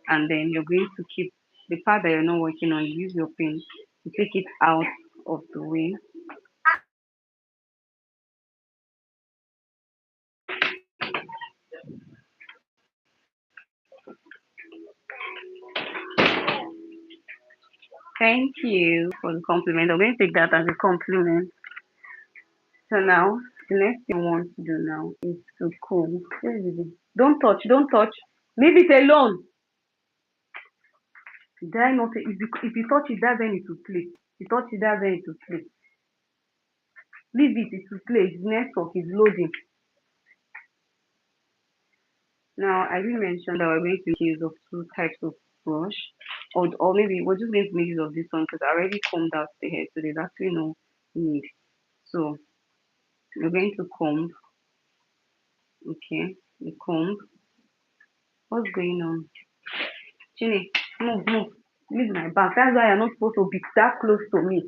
[SPEAKER 1] and then you're going to keep the part that you're not working on. Use your pin to take it out of the way. Thank you for the compliment. I'm going to take that as a compliment. So now, the next thing I want to do now is to comb. Where is it? Don't touch, don't touch. Leave it alone. Did I not? If you touch it, that's when it will play. If you touch it, that's when it will play. Leave it, it will play. It's network is loading. Now, I did mention that we're going to make use of two types of brush, or maybe we're just going to make use of this one because I already combed out the hair, so there's actually no need. So, we're going to comb, okay, the comb. What's going on? Chini, move, move. Leave my back. That's why you're not supposed to be that close to me.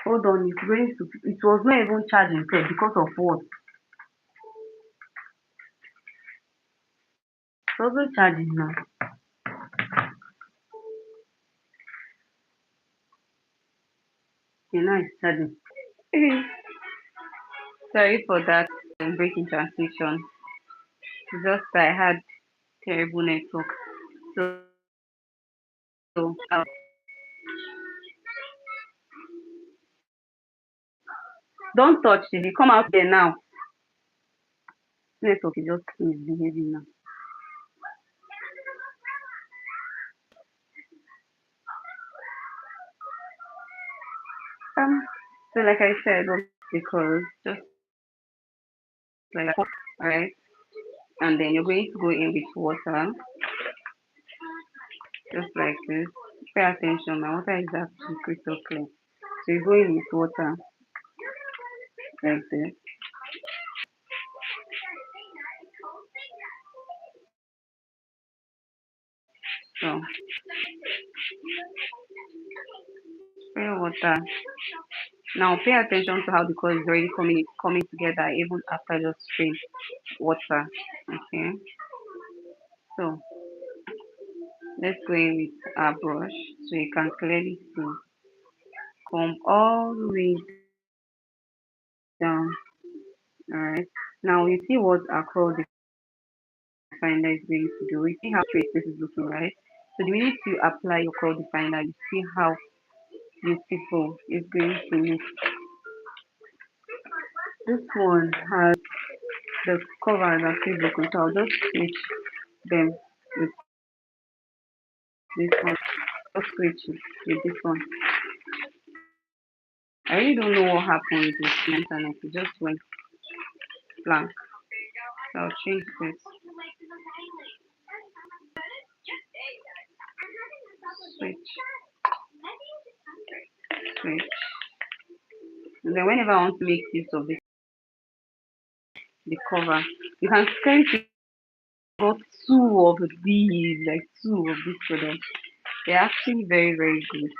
[SPEAKER 1] Hold on, it's going to. It was not even charging because of what? It wasn't charging now. You know it's charging. Sorry for that breaking transition. It's just that I had terrible network. So, so don't touch it. You come out there now. Network is just misbehaving now. Um, so like I said, because just like that, alright, and then you're going to go in with water, just like this. Pay attention. My water is actually crystal clear. So you go in with water like this. So spray water. Now pay attention to how the color is already coming together even after just spraying water. Okay. So let's go in with our brush so you can clearly see. Comb all the way down. Alright. Now you see what our curl definer is going to do. You see how straight this is looking, right? So the minute you apply your curl definer, you see how beautiful it's going to look. This one has the cover is actually broken, so I'll just switch them with this one. Just switch it with this one. I really don't know what happened with the internet. It just went blank. So I'll change this. Switch, switch. And then whenever I want to make use of the cover, you can kind of got two of these, like two of these products. They're actually very, very good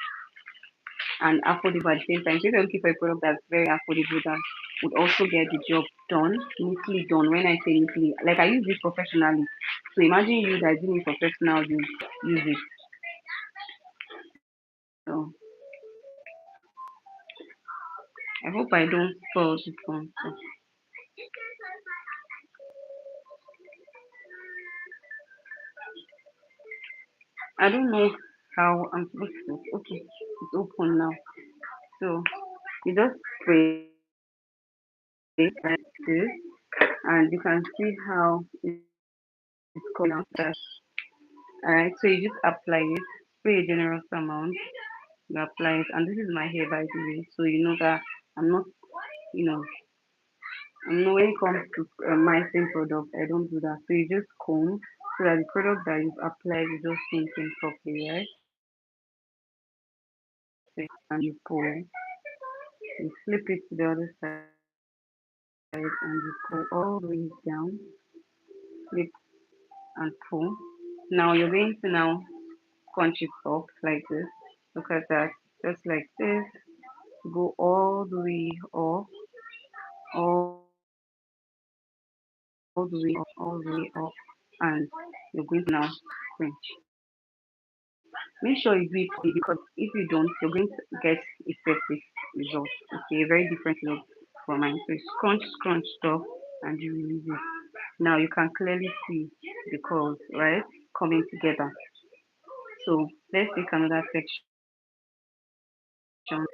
[SPEAKER 1] and affordable at the same time. So if you're looking for a product that's very affordable that would also get the job done, neatly done. When I say neatly, like I use this professionally. So imagine you that doing it professional use it. So I hope I don't spoil this one. So I don't know how I'm supposed to. Okay, it's open now. So you just spray it like this, and you can see how it's coming out. Alright, so you just apply it, spray a generous amount, you apply it, and this is my hair by the way, so you know that I'm not, you know, I'm not when it comes to micing product, I don't do that. So you just comb so that the product that you've applied is just sinking properly, right? And you pull, you flip it to the other side, and you pull all the way down, flip and pull. Now you're going to now crunch it up like this. Look at that, just like this. Go all the way up, all the way up, all the way up, and you're going to now crunch. Make sure you do it quickly because if you don't, you're going to get a septic result. Okay, a very different look from mine. So you scrunch stuff and you release it. Now you can clearly see the curls, right? Coming together. So let's take another section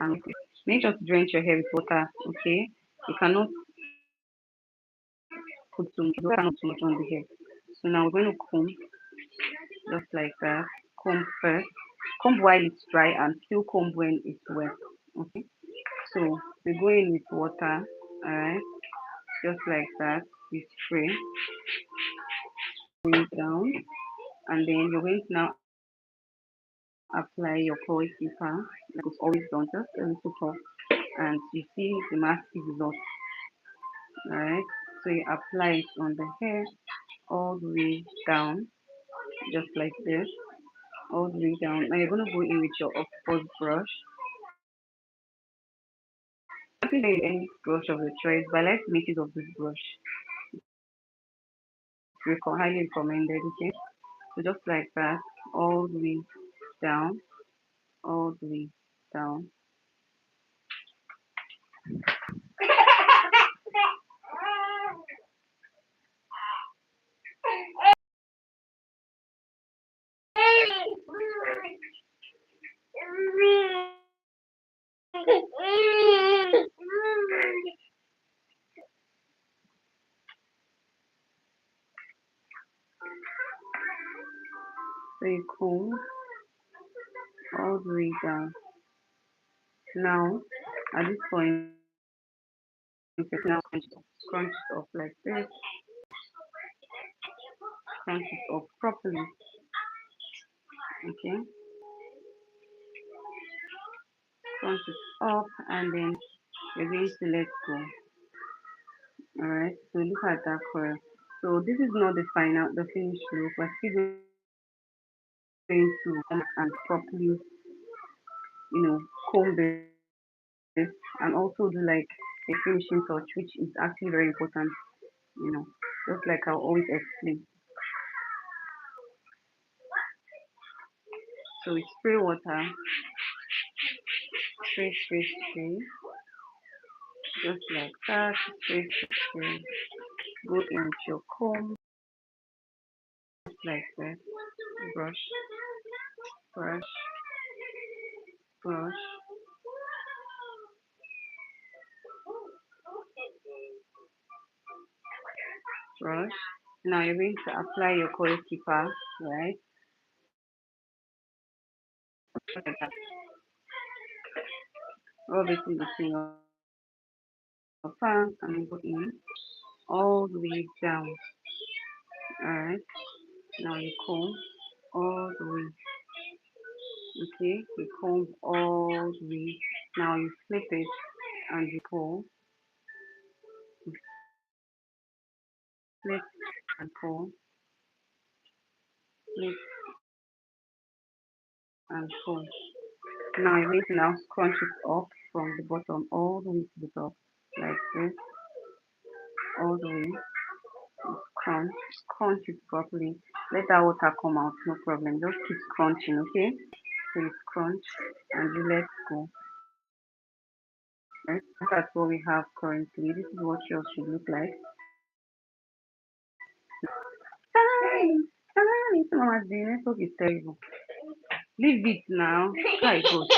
[SPEAKER 1] and make sure to drench your hair with water, okay? You cannot put too much, water not too much on the hair. So now we're going to comb just like that. Comb first. Comb while it's dry and still comb when it's wet. Okay. So we go in with water, alright, just like that. We spray, bring it down, and then you're going to now apply your coil keeper, like it's always done, just a little pop, and you see the massive result, alright. So you apply it on the hair all the way down, just like this, all the way down. Now you're gonna go in with your octopus brush. I can use any brush of your choice, but I like to make use of this brush. Highly recommended, okay? So just like that, all the way down, all the way down. So you comb all the way down. Now, at this point, you can now scrunch it up like this, scrunch it up properly, okay? Scrunch it up, and then you're going to let go. Alright, so look at that curl. So this is not the final, the finished look. We're still going to come and properly, comb this and also do like a finishing touch, which is actually very important, you know, just like I'll always explain. So we spray water, spray, just like that, spray. Go in with your comb, just like that, brush, brush, brush, brush. Now you're going to apply your coil keeper, right? Just like that. Rub it in between your palms and go in all the way down. Alright, now you comb all the way. Okay, you comb all the way. Now you flip it and you pull, flip and pull, flip and pull. Now you're going to now scrunch it up from the bottom all the way to the top, like this, all the way. Crunch, crunch it properly. Let that water come out, no problem. Just keep crunching, okay? So you crunch and you let go. Right? That's what we have currently. This is what yours should look like. It's Mama's doing. Network is terrible. Leave it now. Hi, God.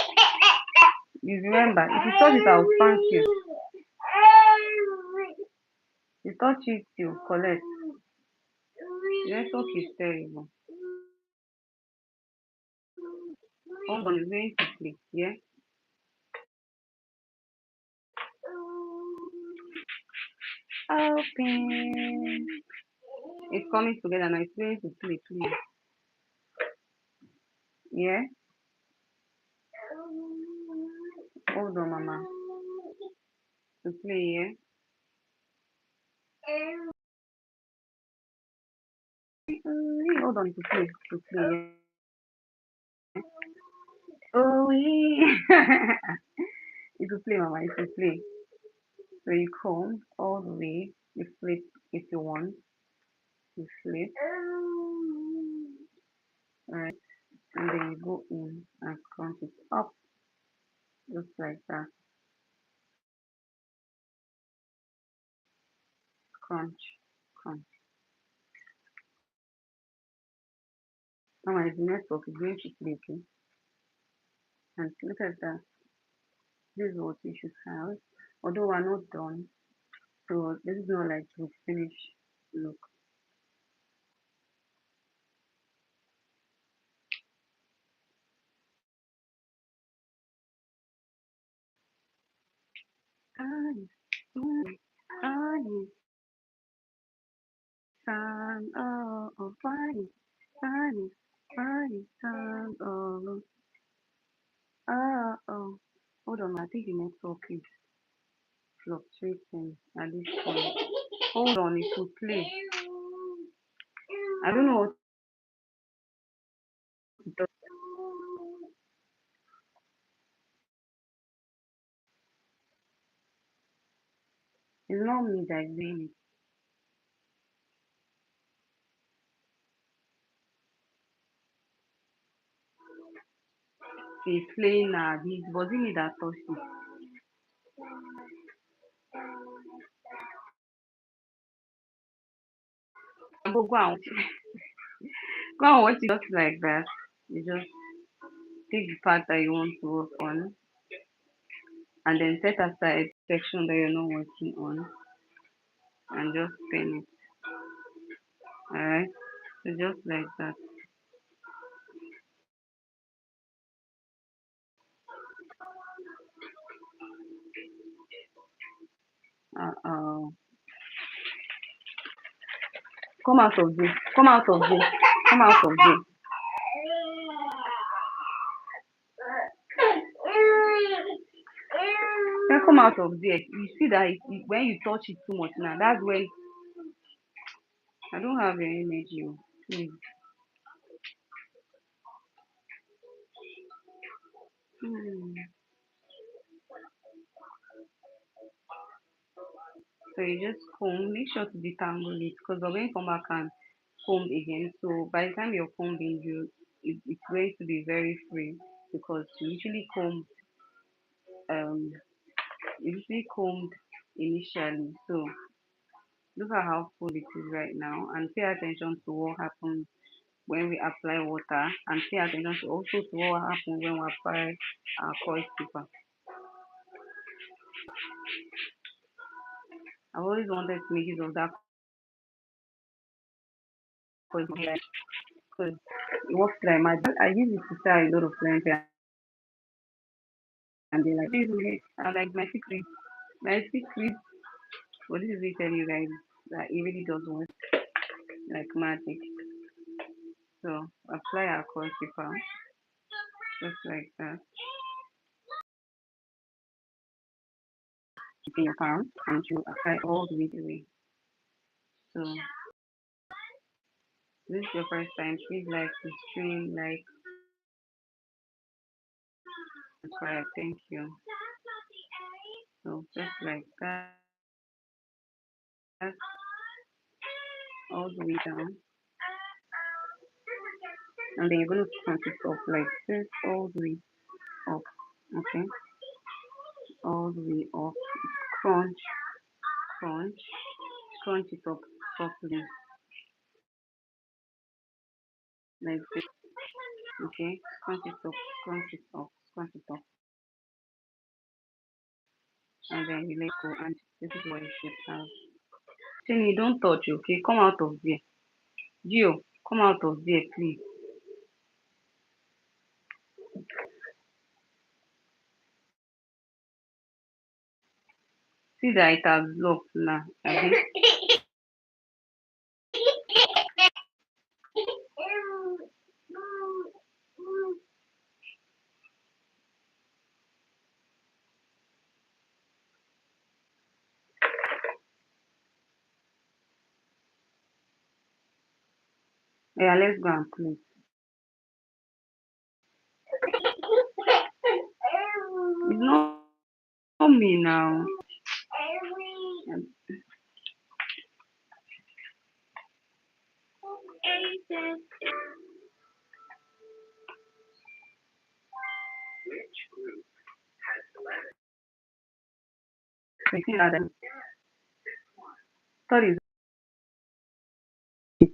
[SPEAKER 1] You remember, if you touch it, I'll spank you. You touch it, you collect. Network is terrible. Hold on, it's going to play. Yeah? Open. It's coming together now. It's going to play, please. Yeah? Hold on, Mama. To play, yeah? Hold on, to play. To play, yeah? Oh, yeah. It will play, Mama. It will play. So you comb all the way. You flip if you want. You flip. Alright. And then you go in like that. Crunch, crunch. Now my network is going to play, okay? And look at that. This is what you should have. Although we're not done. So this is not like the finished look. Funny, sun, oh, funny, funny, sun, oh. Hold on, I think the network is fluctuating at this point. Hold on, it will play. I don't know what it does. It's not me that is doing it. It's playing now. It wasn't me that touched it. Go and watch it just like that. You just take the part that you want to work on and then set aside section that you're not working on and just pin it. Alright? So just like that. Uh, come out of this. Come out of this. Come out of this. Then come out of there. You see that when you touch it too much now, that's when I don't have your energy. Oh. Please. Hmm. So you just comb, make sure to detangle it because we're going to come back and comb again. So by the time you're combing, it's going to be very free because you usually um combed initially. So look at how full it is right now and pay attention to what happens when we apply water and pay attention to also to what happens when we apply our coil paper. I've always wanted to make use of that coil paper because it works like magic. I use it to style a lot of clients and they're like, "This is it." I'm like, my secret, what this is it tell you guys that it really does work like magic. So apply our coil paper just like that in your palm and you apply all the way away. So this is your first time, please like the stream, like, subscribe. Thank you. So just like that, all the way down, and then you're going to crunch it up like this, all the way up. Okay, all the way up. Crunch, crunch, crunch it up properly like this. Okay, crunch it up, crunch it up, crunch it up, and then you let go, and this is what you should have. Jenny, don't touch. Okay, come out of there. Gio, come out of there, please. See that it has locked now. Abi? Yeah, let's go and play. It's not me now. So you see now that third is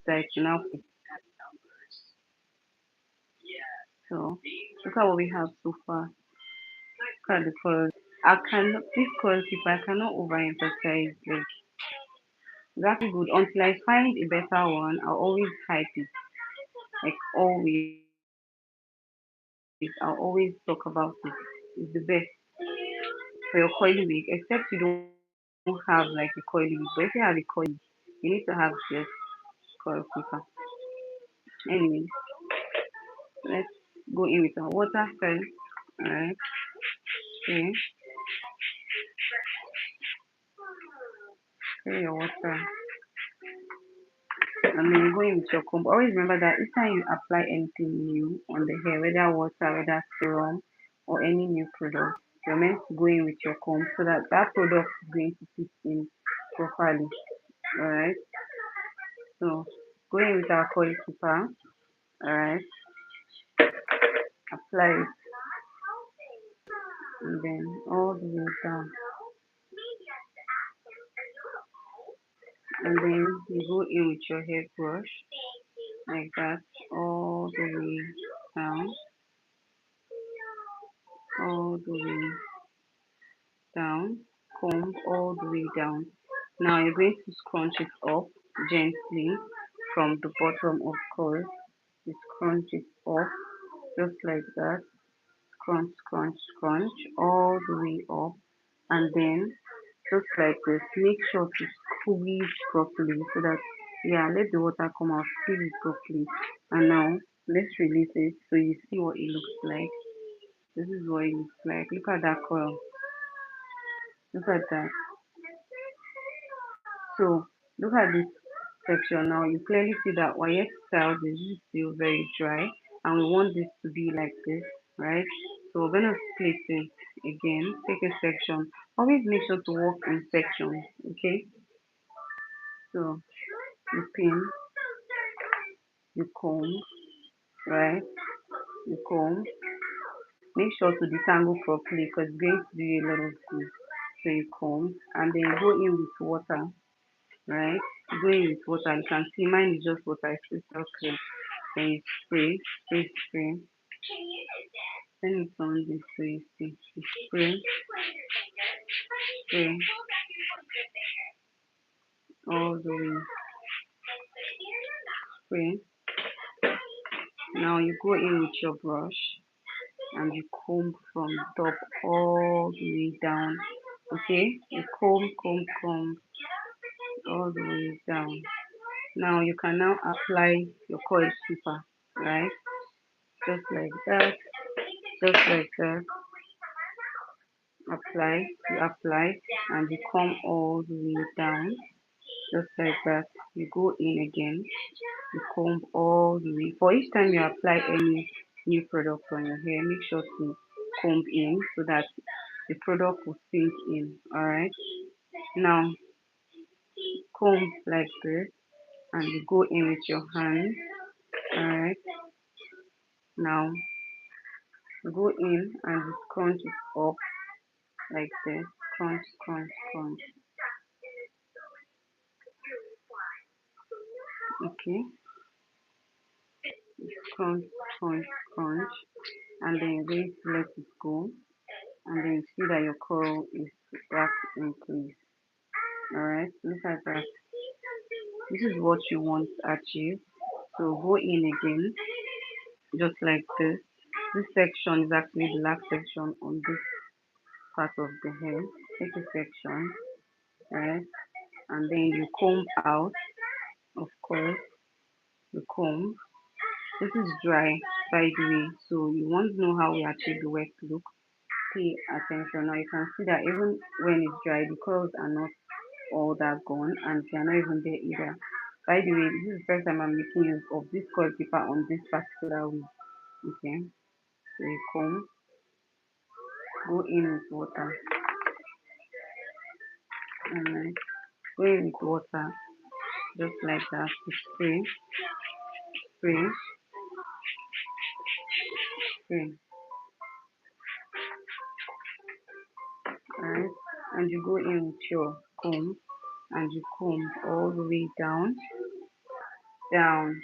[SPEAKER 1] like you now put. So look at what we have so far. Look at the colors. I cannot this color keeper I cannot overemphasize like it's actually good until I find a better one. I'll always hype it. Like always. I'll always talk about it. It's the best for your coily wig, except you don't have like a coily wig. But if you have a coily wig, you need to have this coil clipper. Anyway, let's go in with our water first. Alright, okay, spray your water. And then you go in with your comb. Always remember that each time you apply anything new on the hair, whether water, whether serum, or any new product, you're meant to go in with your comb so that that product is going to fit in properly. Alright, so go in with our coil keeper. Alright, apply it and then all the way down. And then you go in with your hairbrush like that all the way down, all the way down, comb all the way down. Now you're going to scrunch it up gently from the bottom, of course. You scrunch it up just like that. Scrunch, scrunch, scrunch all the way up, and then just like this, make sure to squeeze properly so that yeah, let the water come out, squeeze it properly. And now let's release it so you see what it looks like. This is what it looks like. Look at that coil. Look at that. So look at this section now. You clearly see that wire style is still very dry, and we want this to be like this, right? So we're gonna split it again. Take a section. Always make sure to work in sections, okay? So you pin, you comb, right? You comb. Make sure to detangle properly because it's going to do a lot of good. So you comb and then you go in with water, right? You go in with water. You can see mine is just water. It's crystal clear. Then you spray, spray, spray. Let me turn this so you see. You spray, spray all the way. Spray. Now you go in with your brush and you comb from top all the way down. Okay? You comb, comb, comb all the way down. Now you can now apply your coil stripper, right? Just like that, just like that. Apply, you apply, and you come all the way down, just like that. You go in again, you comb all the way. For each time you apply any new product on your hair, make sure to comb in so that the product will sink in. Alright. Now comb like this and you go in with your hand. Alright. Now go in and you scrunch it up like this. Scrunch, scrunch, scrunch. Okay. Scrunch, scrunch, scrunch. And then you're going to let it go. And then you see that your curl is back in place. Alright, look at that. This is what you want to achieve. So go in again, just like this. This section is actually the last section on this part of the hair. Take a section, right? And then you comb out, of course, the comb. This is dry, by the way, so you want to know how we achieve the wet look. Pay attention. Now you can see that even when it's dry, the curls are not all that gone and they are not even there either. By the way, this is the first time I'm making use of this coil paper on this particular wig. Okay, so you comb, go in with water, and go in with water, just like that. You spray, spray, spray. Alright. and you go in with your comb and you comb all the way down, down,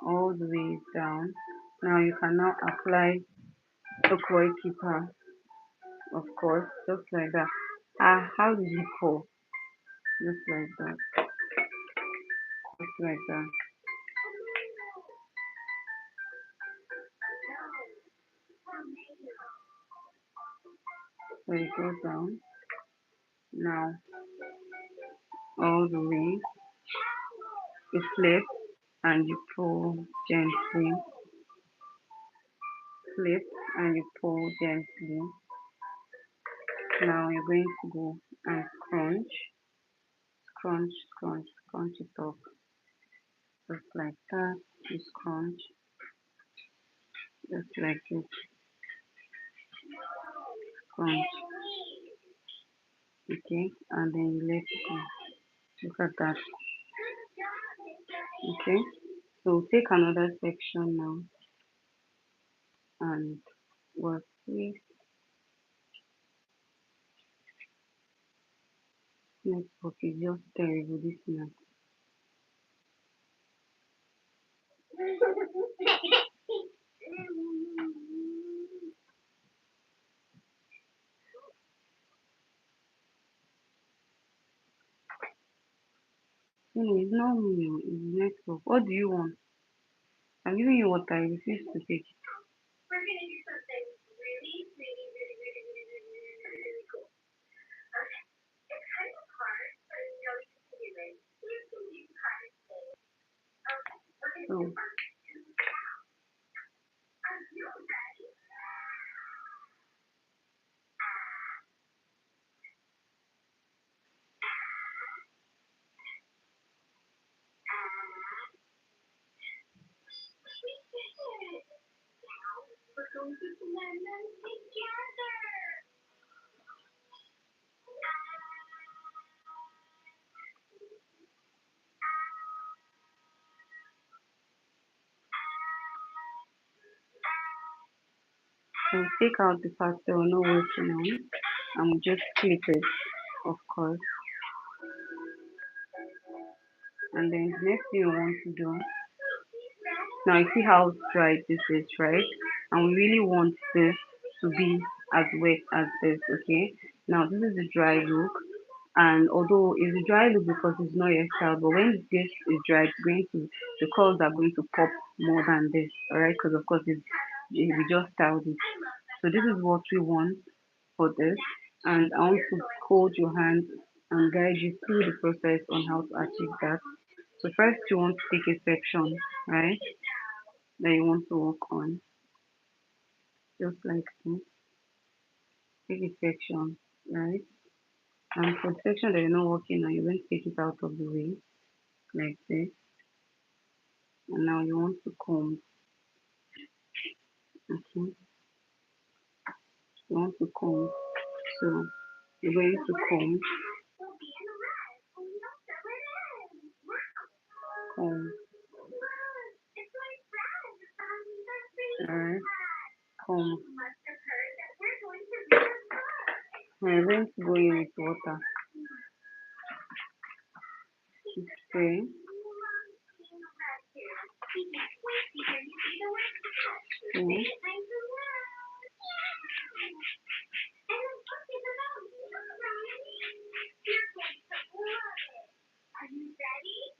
[SPEAKER 1] all the way down. Now you can now apply a coil keeper, of course, just like that. How did you pull? Just like that, just like that. So you go down, now all the way, you flip and you pull gently, flip and you pull gently. Now you're going to go and scrunch, scrunch, scrunch, scrunch it up, just like that. You scrunch, just like this, scrunch, okay, and then you let it go. Look at that, okay. So take another section now and work with network is just terrible this month. No, it's not me, oh, it's network. What do you want? I'm giving you what I refuse to take. So, so take out the part that we're not working on and we just clip it, of course. And then the next thing you want to do, now you see how dry this is, right? And we really want this to be as wet as this, okay? Now this is the dry look, and although it's a dry look because it's not yet styled, but when this is dry, it's going to, the colors are going to pop more than this, alright? Because of course we just styled it. So this is what we want for this, and I want to hold your hand and guide you through the process on how to achieve that. So first you want to take a section, right, that you want to work on, just like this. Take a section, right? And for the section that you're not working on, you're going to take it out of the way, like this. And now you want to comb, okay? You want to comb. So you're going to comb, comb, alright, comb. Now you're going to go in with water, spray, spray,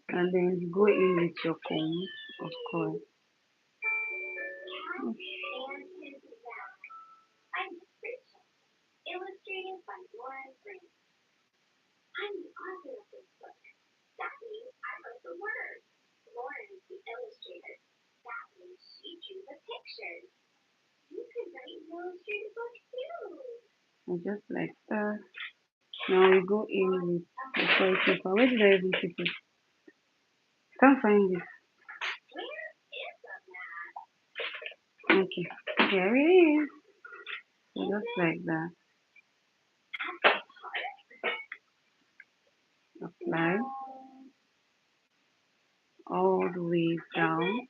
[SPEAKER 1] and then you go in with your comb, of course. And just like that. Now we go in with the soil paper. Where did I even keep it? Can't find it. Okay, here it is. So just like that. Apply all the way down.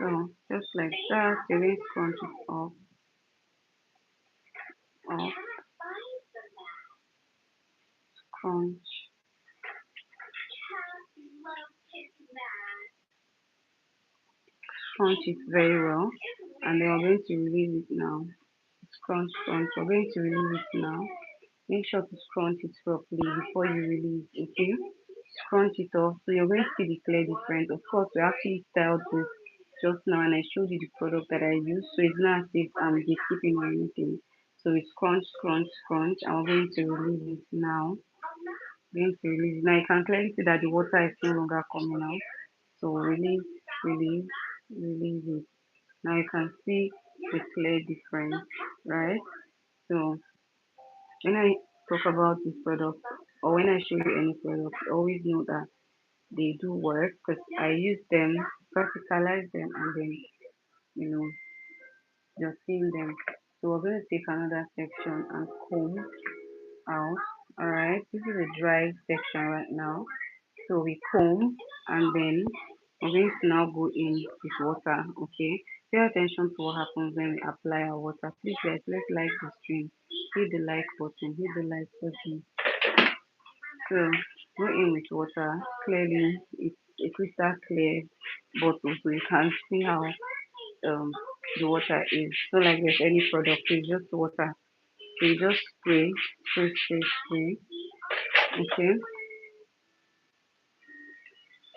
[SPEAKER 1] So just like that, you're going to scrunch it off, scrunch, scrunch it very well, and then we're going to release it now. Scrunch, scrunch. We're going to release it now. Make sure to scrunch it properly before you release, okay? Scrunch it off. So you're going to see the clear difference. Of course, we actually styled this just now and I showed you the product that I used. So it's not as if I'm gatekeeping or anything. So it's scrunch, scrunch, scrunch. And we're going to release it now. We're going to release it. Now you can clearly see that the water is no longer coming out. So release, release, release it. Now you can see the clear difference, right? So when I talk about this product or when I show you any product, always know that they do work because I use them, practicalize them, and then you know just seeing them. So we're going to take another section and comb out. All right, this is a dry section right now. So we comb and then we're going to now go in with water. Okay, pay attention to what happens when we apply our water. Please guys, let's like the stream. Hit the like button. Hit the like button. So go in with water. Clearly, it's a crystal clear bottle, so you can see how um the water is. So like there's any product, it's just water. So you just spray, spray, spray, spray. Okay,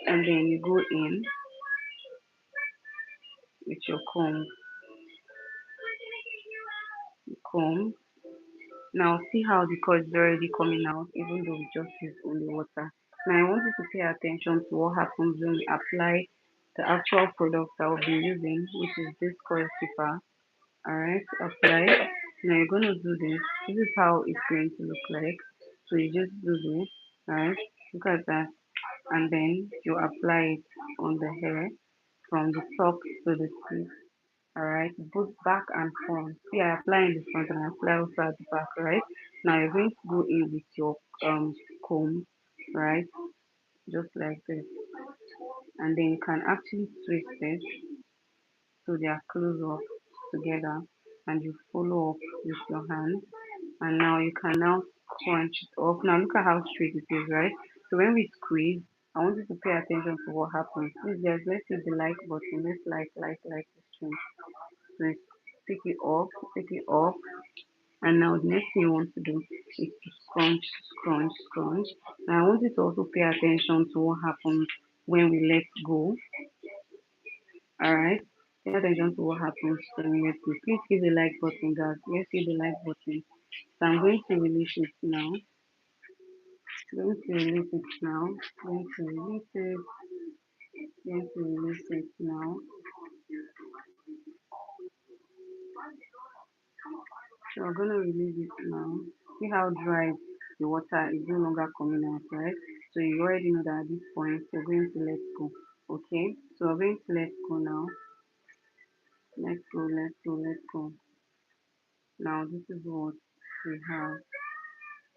[SPEAKER 1] and then you go in with your comb. Now see how the cord is already coming out, even though we just use only water. Now I want you to pay attention to what happens when we apply the actual product that we'll be using, which is this coil keeper. Alright, apply. Now you're gonna do this. This is how it's going to look like. So you just do this, right? Look at that. And then you apply it on the hair from the top to the tip. Alright, both back and front. See, I apply in the front and I apply also at the back, right? Now you're going to go in with your comb, right? Just like this. And then you can actually twist it so they are close up together and you follow up with your hand and now you can now crunch it off. Now look at how straight it is, right? So when we squeeze, I want you to pay attention to what happens. Please guys, let's hit the like button. Let's like the stream. So take it off, take it off. And now the next thing you want to do is to scrunch, scrunch, scrunch. Now I want you to also pay attention to what happens when we let go. Alright? Pay attention to what happens when we let go. Please hit the like button, guys. Let's hit the like button. So I'm going to release it now. Going to release it now. Going to release it. Going to release it now. So we're gonna release it now. See how dry the water is no longer coming out, right? So you already know that at this point you're going to let go. Okay? So we're going to let go now. Let go, let go, let go. Now this is what we have.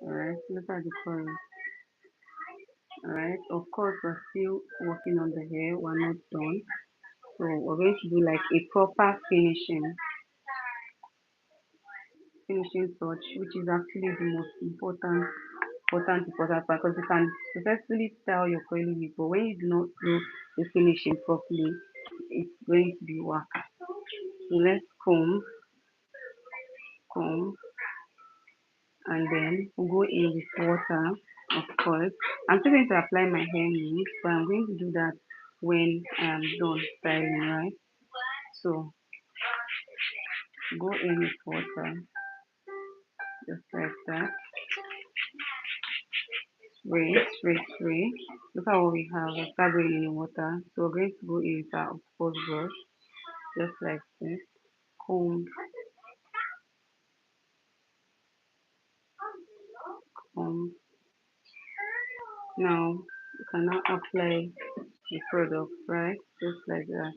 [SPEAKER 1] Alright, look at the color. Alright, of course we're still working on the hair, we're not done. So we're going to do like a proper finishing touch, which is actually the most important part because you can successfully style your curly wig, but when you do not do the finishing properly, it's going to be whack. So let's comb, and then we'll go in with water, of course. I'm still going to apply my hair mix, but I'm going to do that when I'm done styling, right? So go in with water, just like that. Spray, spray, spray. Look at what we have. We start going in the water. So we're going to go in with our expose brush, just like this. Comb, comb. Now you can now apply the product, right? Just like that.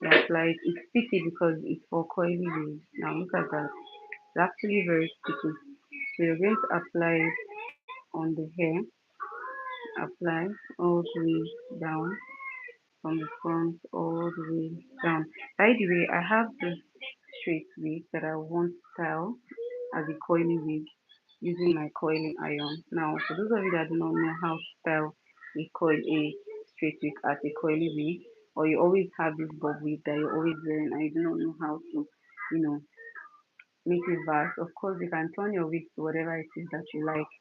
[SPEAKER 1] You apply it. It's sticky because it's for coily waves. Now look at that. It's actually very sticky. So you're going to apply it on the hair. Apply all the way down. from the front all the way down. By the way, I have this straight wig that I want to style as a coily wig using my coiling iron. Now, for those of you that do not know how to style a straight wig as a coily wig, or you always have this bob wig that you're always wearing and you do not know how to, you know, make it vast. Of course, you can turn your wig to whatever it is that you like.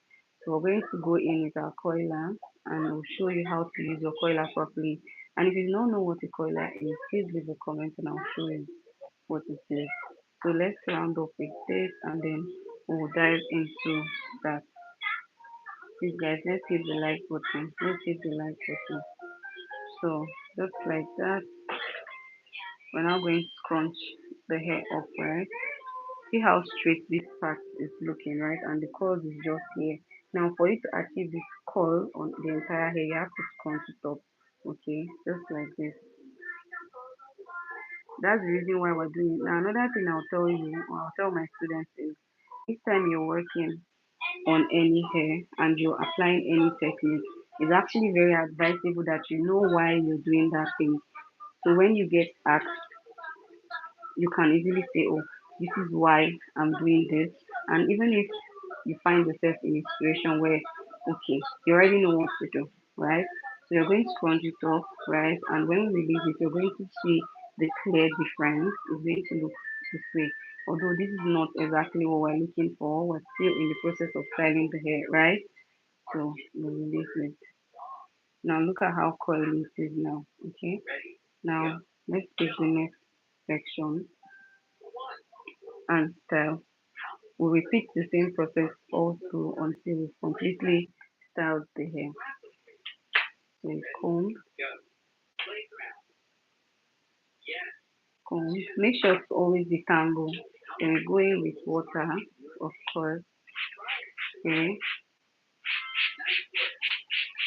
[SPEAKER 1] So we're going to go in with our coiler and we'll show you how to use your coiler properly. And if you don't know what a coiler is, please leave a comment and I'll show you what it is. So let's round up with this and then we'll dive into that. Please guys, let's hit the like button. Let's hit the like button. So just like that, we're now going to scrunch the hair up, right? See how straight this part is looking, right? And the curl is just here. Now for you to achieve this curl on the entire hair, you have to scrunch it up. Okay, just like this. That's the reason why we're doing it. Now another thing I'll tell you, or I'll tell my students is, each time you're working on any hair and you're applying any technique, it's actually very advisable that you know why you're doing that thing. So when you get asked, you can easily say, oh, this is why I'm doing this. And even if you find yourself in a situation where, okay, you already know what to do, right? So you're going to scrunch it up, right? And when we release it, you're going to see the clear difference. It's going to look this way. Although this is not exactly what we're looking for, we're still in the process of styling the hair, right? So we release it. Now look at how curly it is now, okay? Now let's take the next section and style. We'll repeat the same process also until we've completely styled the hair. So we comb. Make sure to always detangle. Then we go in with water, of course. Okay,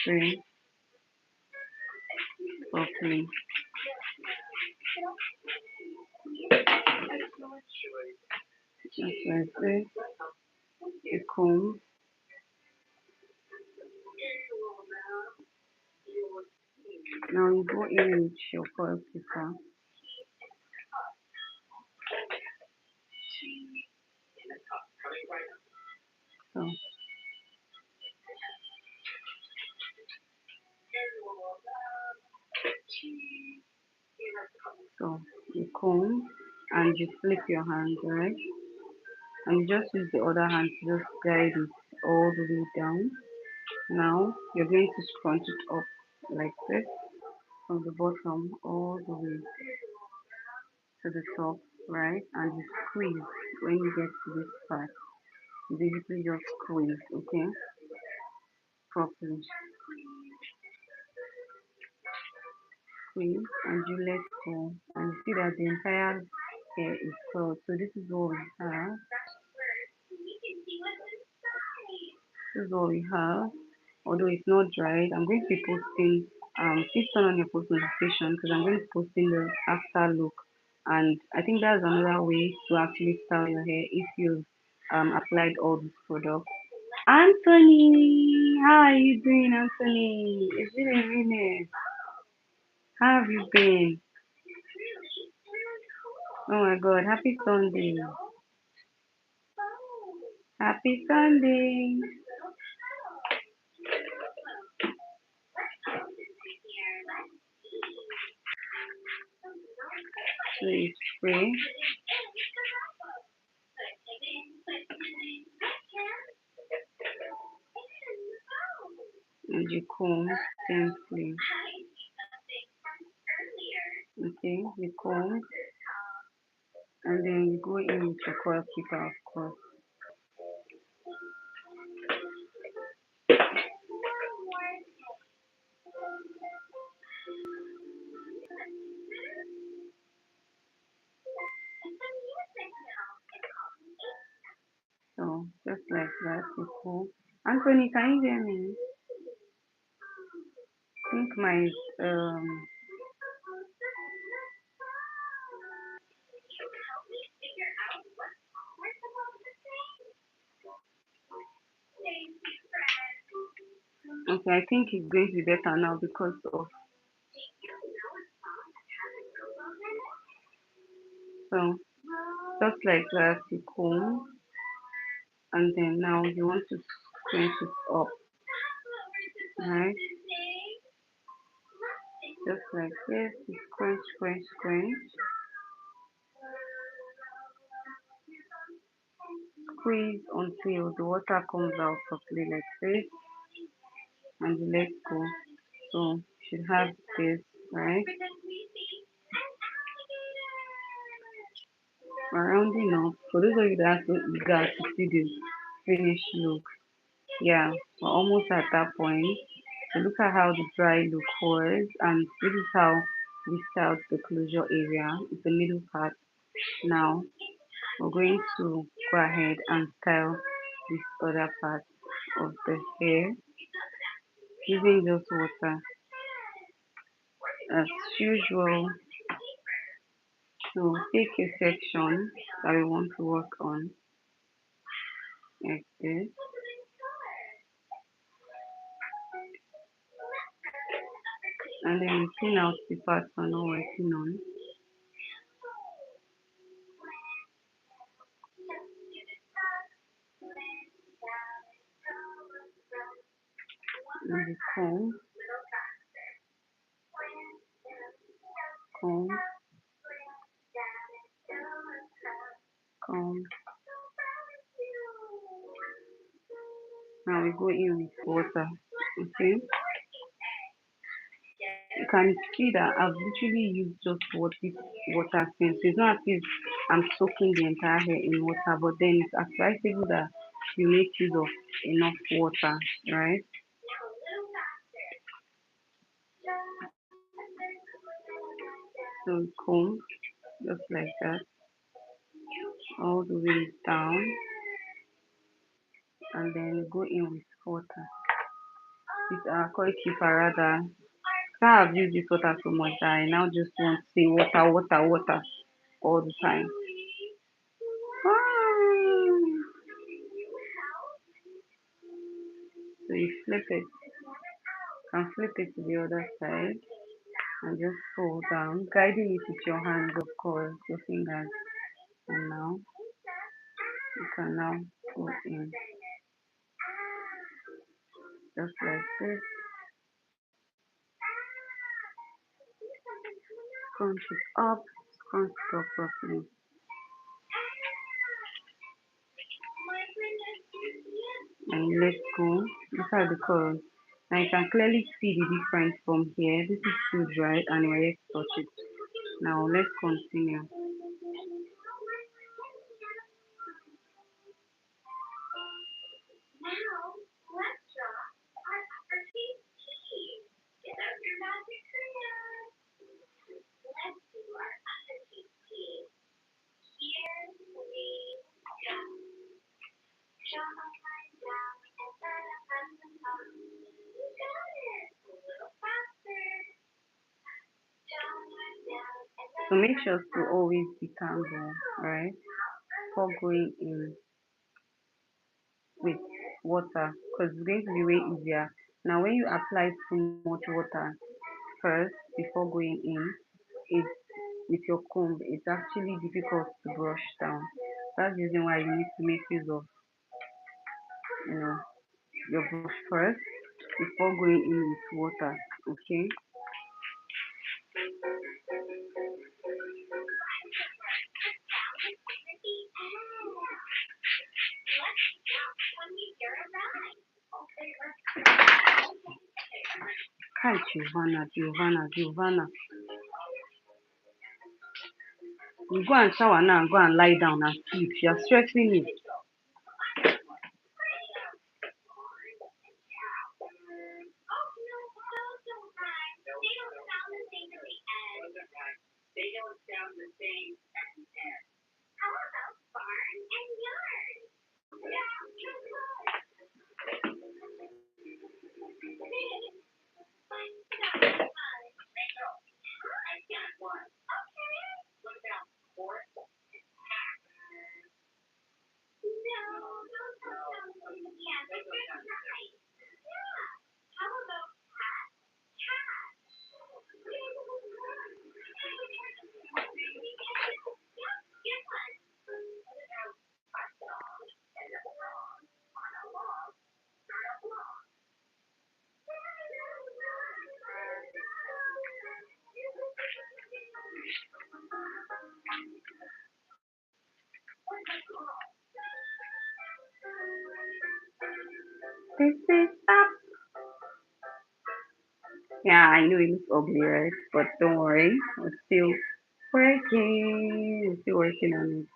[SPEAKER 1] spray properly. Just like this. The comb. Now you go in with your coil clipper. So, so you comb and you flip your hand, right? And you just use the other hand to just guide it all the way down. Now you're going to scrunch it up like this from the bottom all the way to the top, right? And you squeeze when you get to this part. You basically just squeeze, okay? Properly. Squeeze and you let go. And you see that the entire hair is curled. So this is what we have. This is what we have. Although it's not dried, I'm going to be posting. Please turn on your post notification because I'm going to be posting the after look. And I think that's another way to actually style your hair if you've applied all these products. Anthony, how are you doing, Anthony? It's been a minute. How have you been? Oh my God, happy Sunday. Happy Sunday. So you spray and you comb gently. Okay, you comb and then you go in with your coil keeper, of course. So just like that, you comb. Anthony, can you hear me? I think my okay, I think it's going to be better now because of So just like that, you comb, and then now you want to scrunch it up, right? Just like this, you scrunch, scrunch, scrunch, squeeze until the water comes out properly like this, and you let go. So you should have this, right? Rounding up. For those of you that got to see the finished look, yeah, we're almost at that point. So look at how the dry look was, and this is how we styled the closure area. It's the middle part. Now we're going to go ahead and style this other part of the hair using just water as usual. So take a section that we want to work on like this, and then we clean out the parts we're not working on, and we comb, comb. Now we go in with water. Okay, you can see that I've literally used just what this water since. It's not as if I'm soaking the entire hair in water, but then it's advisable that you make use of enough water, right? So we comb just like that all the way down, and then go in with water. With our koi keeper rather. Now I've used this water so much that I now just want to say water, water, water all the time. Ah. So you flip it, can flip it to the other side and just pull down, guiding it with your hands, of course, your fingers. And now you can now go in just like this, scrunch it up, scrunch it up properly, and let go. Look at the color. Now you can clearly see the difference from here. This is too dry and we're yet to touch it. Now let's continue. So make sure to always detangle, right? Before going in with water, because it's going to be way easier. Now when you apply too much water first before going in, it with your comb, it's actually difficult to brush down. That's the reason why you need to make use of you know your brush first before going in with water. Okay. Hi, Giovanna, Giovanna, Giovanna. You go and shower now and go and lie down and sleep. You're stressing me. This is up. Yeah, I know it looks ugly, right? But don't worry, we're still working. We're still working on it.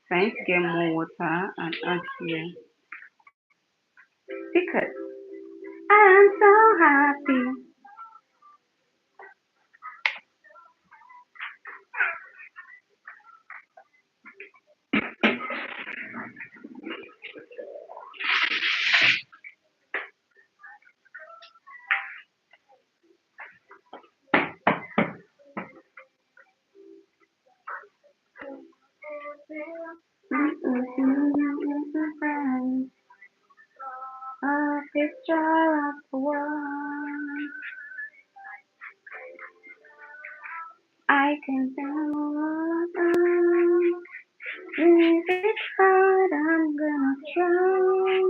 [SPEAKER 1] Trying to get more water and add here because I'm so happy. A picture of the world I can tell. If it's hard, I'm gonna try.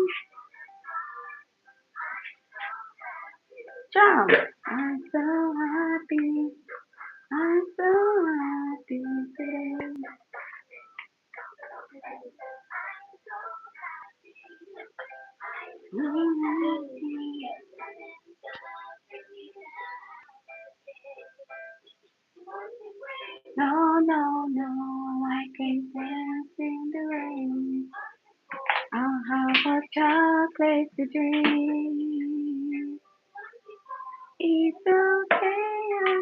[SPEAKER 1] Jump! I'm so happy. I'm so happy today. No, no, no, I can dance in the rain. I'll have a chocolate to drink. It's okay,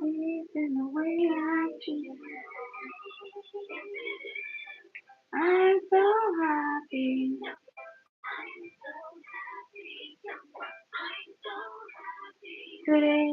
[SPEAKER 1] it's in the way I choose. I'm so happy today.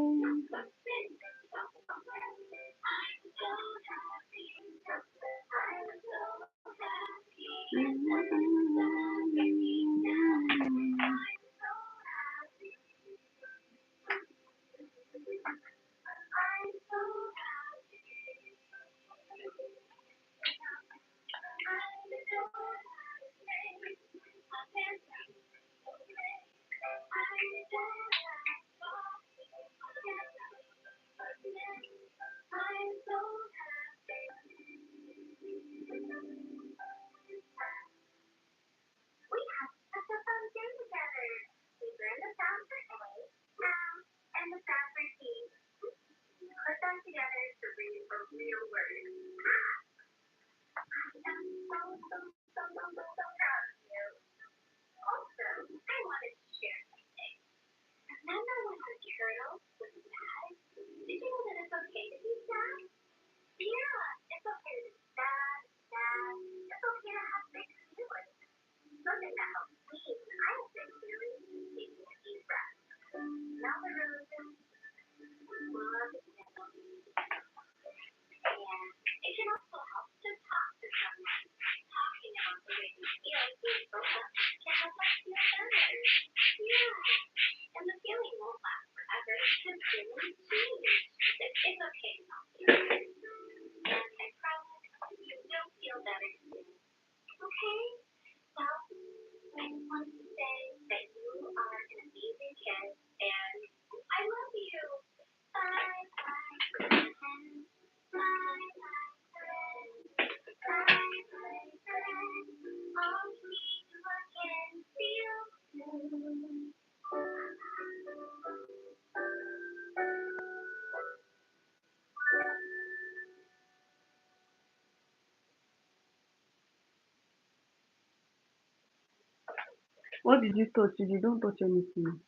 [SPEAKER 1] What did you touch? You don't touch anything.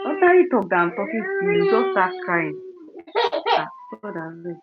[SPEAKER 1] After you talk that I'm talking to you, you just start crying. Ah, God, I beg.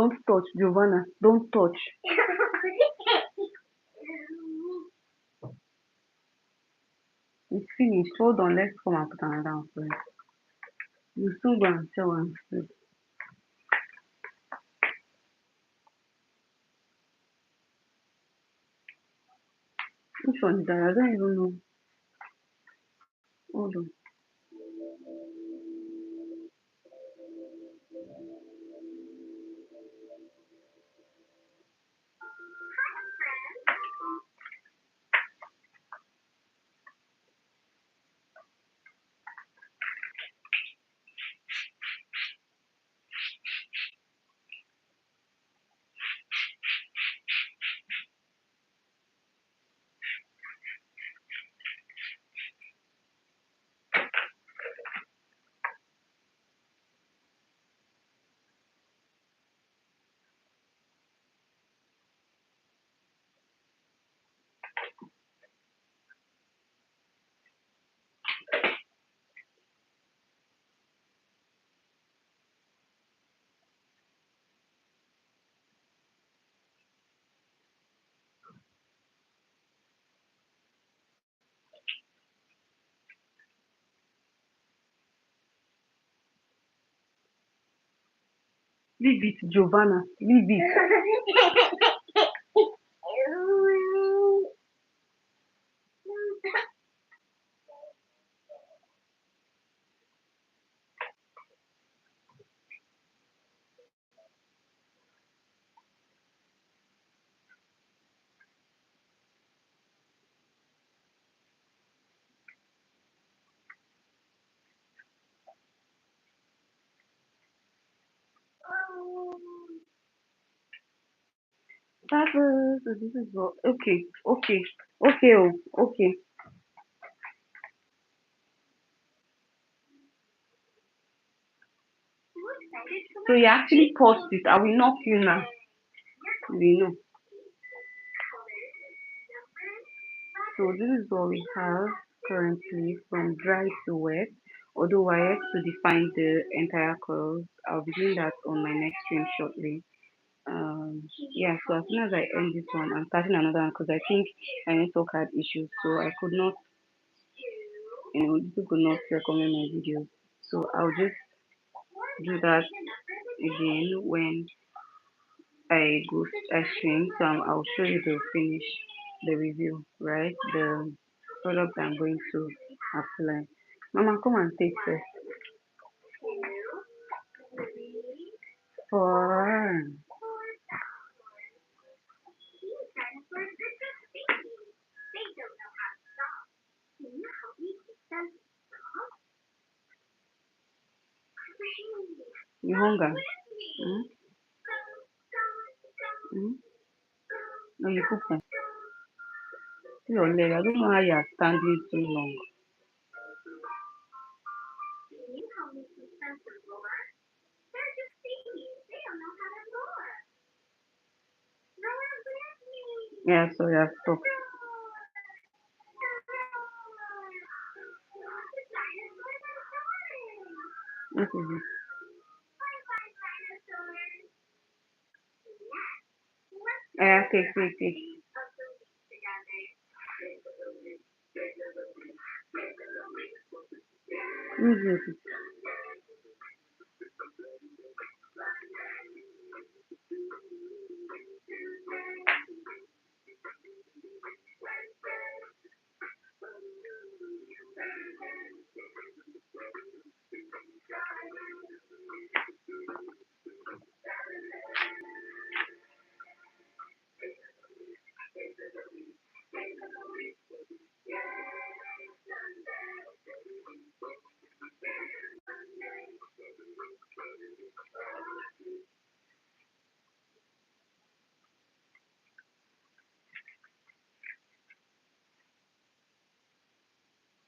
[SPEAKER 1] Don't touch, Giovanna. Don't touch. It's finished. Hold on. Let's come and put another one for it. You still go and sell and sleep. Which one is that? I don't even know. Hold on. Leave it, Giovanna. Leave it. So this is what. Okay, okay, okay, oh, okay. So you actually paused it. I will knock you now. We know. So this is what we have currently from dry to wet. Although I have to define the entire curls, I'll be doing that on my next stream shortly. Yeah, so as soon as I end this one, I'm starting another one because I think my network had issues, so I could not, people could not recommend my videos. So I'll just do that again when I stream. So I'll show you the finish, the review, right? The product I'm going to apply. Mama, come and take first. For you hunger? Mm? Mm? No, you cook them. See your leg. I don't know how you are standing too long. Yeah, so yeah, stop. What is it? Yeah, take. Use it.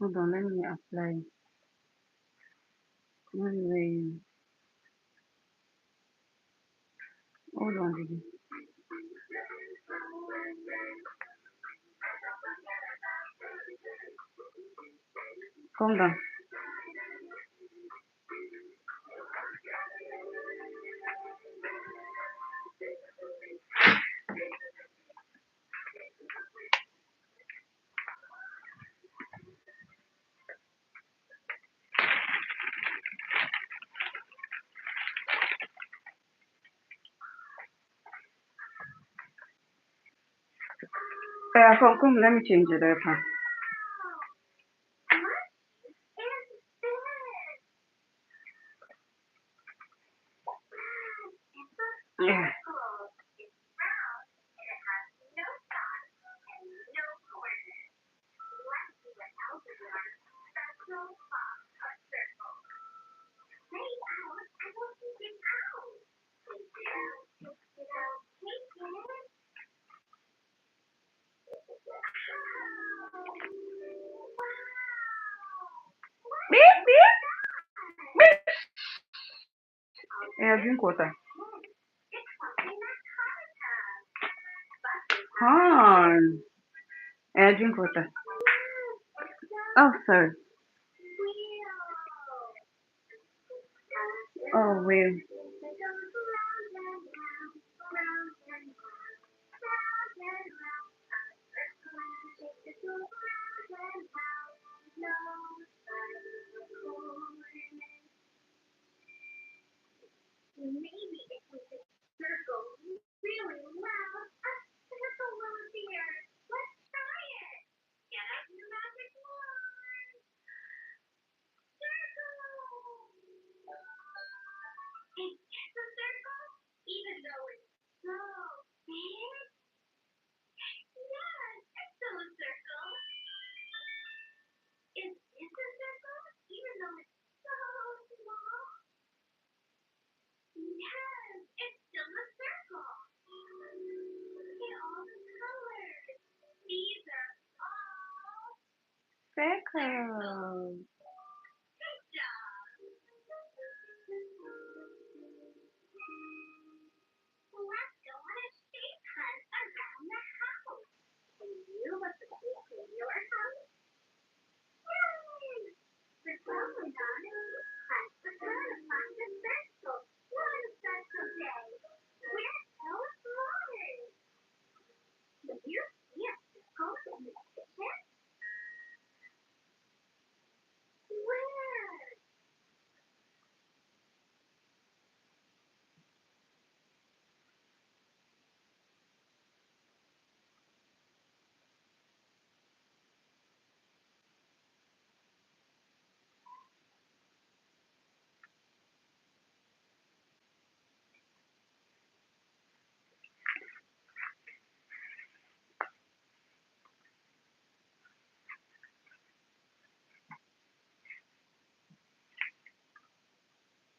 [SPEAKER 1] Hold on, let me apply. Anyway, hold on, baby. Calm down. Come, let me change it up. Yeah. Beep, beep, beep. Yeah, drink water. Huh. Yeah, drink water. Oh, sorry. Oh, wait. Circle.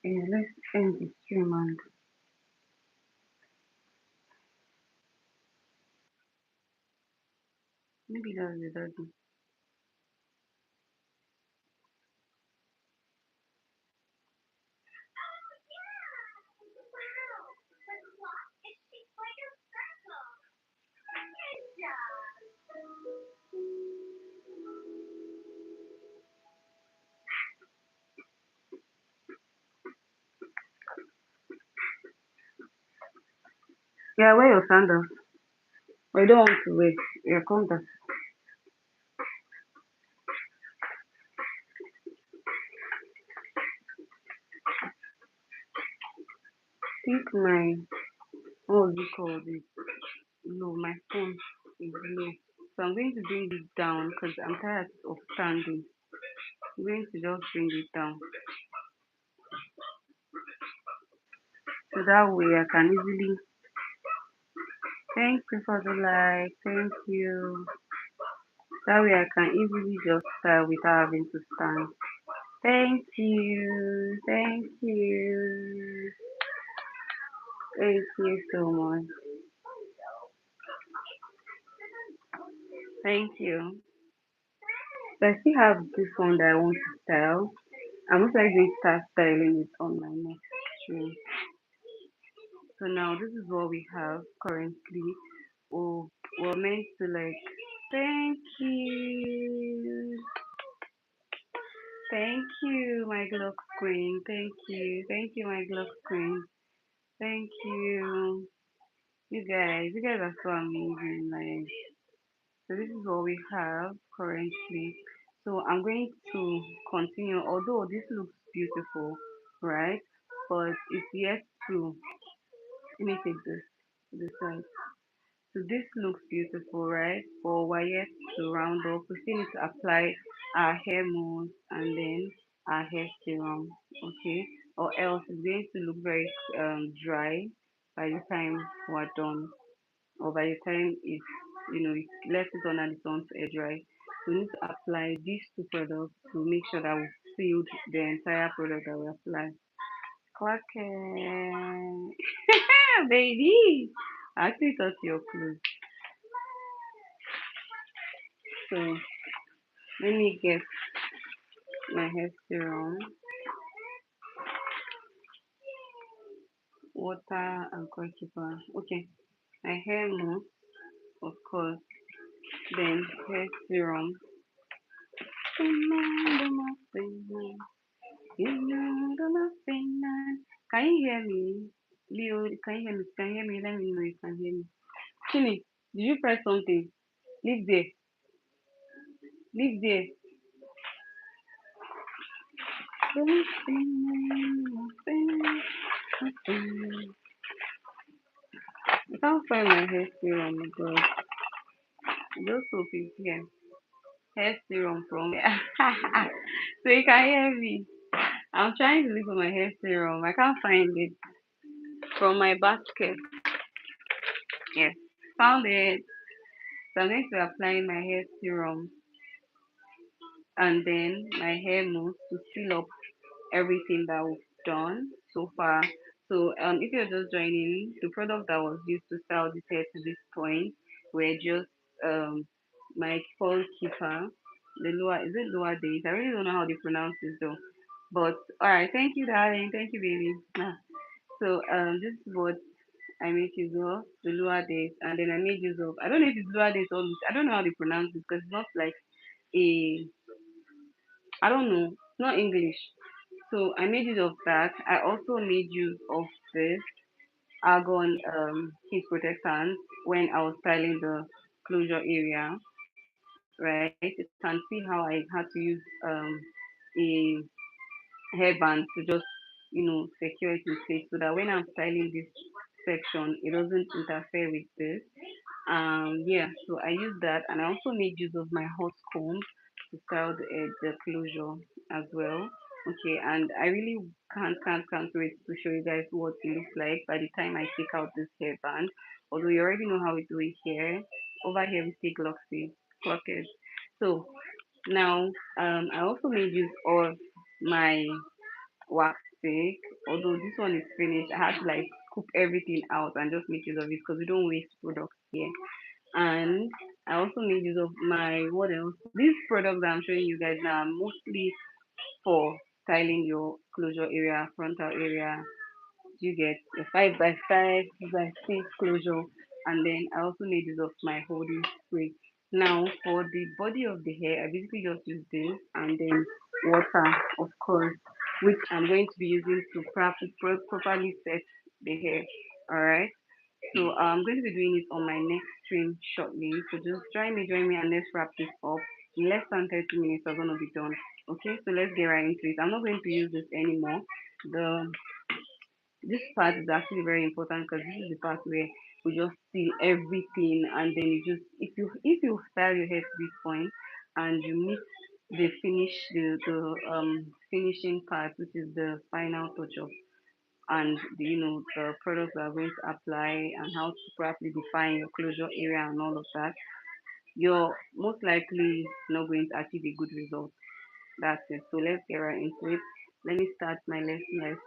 [SPEAKER 1] Yeah, let's end the stream and maybe that's the other. Yeah, wear your sandals. I don't want to wait. Yeah, come back. Think my, what do you call this? No, my phone is low. So I'm going to bring it down because I'm tired of standing. I'm going to just bring it down. So that way I can easily, thank you for the like, thank you. That way I can easily just start without having to stand. Thank you, thank you so much. Thank you. So I still have this one that I want to style. I'm most likely going to start styling it on my next stream. So now this is what we have currently. Oh, we're meant to like, thank you. Thank you, my Glock Queen. Thank you. Thank you, my Glock Queen. Thank you. You guys are so amazing. Like, so this is what we have currently. So I'm going to continue, although this looks beautiful, right? But it's yet to, let me take this to the side. So this looks beautiful, right? But we're yet to round up. We still need to apply our hair mousse and then our hair serum, okay? Or else it's going to look very dry by the time we're done, or by the time it's you left it on and it's on to air dry. We need to apply these two products to make sure that we sealed the entire product that we apply. Clock it. Baby. I actually thought you were close. So let me get my hair serum, water, and keeper. Okay, my hair mousse, of course. Then hair serum. Can you hear me? Leo, can you hear me? Can you hear me? Let me know you can hear me. Chini, did you press something? Leave there. Leave there. I can't find my hair serum, God. Just hope it's here. Hair serum from where? So you can hear me. I'm trying to look for my hair serum. I can't find it from my basket. Yes, found it. So I'm going to be applying my hair serum and then my hair mousse to seal up everything that we've done so far. So if you're just joining, the product that was used to style this hair to this point were just um my fall keeper, the lower is it lower days? I really don't know how they pronounce it though. But alright, thank you darling, thank you baby. So this is what I make use of, the lower days, and then I made use of, I don't know if it's lower days or I don't know how they pronounce it because it's not like a, I don't know, it's not English. So I made use of that. I also made use of this argon heat protectant when I was styling the closure area, right? You can see how I had to use a hairband to just secure it in place so that when I'm styling this section it doesn't interfere with this. Yeah, so I used that and I also made use of my hot comb to style the closure as well. Okay, and I really can't wait to show you guys what it looks like by the time I take out this hairband. Although you already know how we do it here. Over here we take Luxy clockers. So now I also made use of my wax stick. Although this one is finished, I had to like scoop everything out and just make use of it because we don't waste products here. And I also made use of my what else? These products that I'm showing you guys now are mostly for styling your closure area, frontal area. You get a 5x5, 5x6 closure, and then I also made use of my holding spray. Now for the body of the hair, I basically just use this and then water, of course, which I'm going to be using to properly set the hair. All right. So I'm going to be doing it on my next stream shortly. So just join me, and let's wrap this up. In less than 30 minutes, we're gonna be done. Okay, so let's get right into it. I'm not going to use this anymore. The This part is actually very important because this is the part where we just see everything, and then you just if you style your hair to this point and you miss the finishing part, which is the final touch up and the products we are going to apply and how to properly define your closure area and all of that, you're most likely not going to achieve a good result. That's it. So let's get right into it. Let me start my lesson.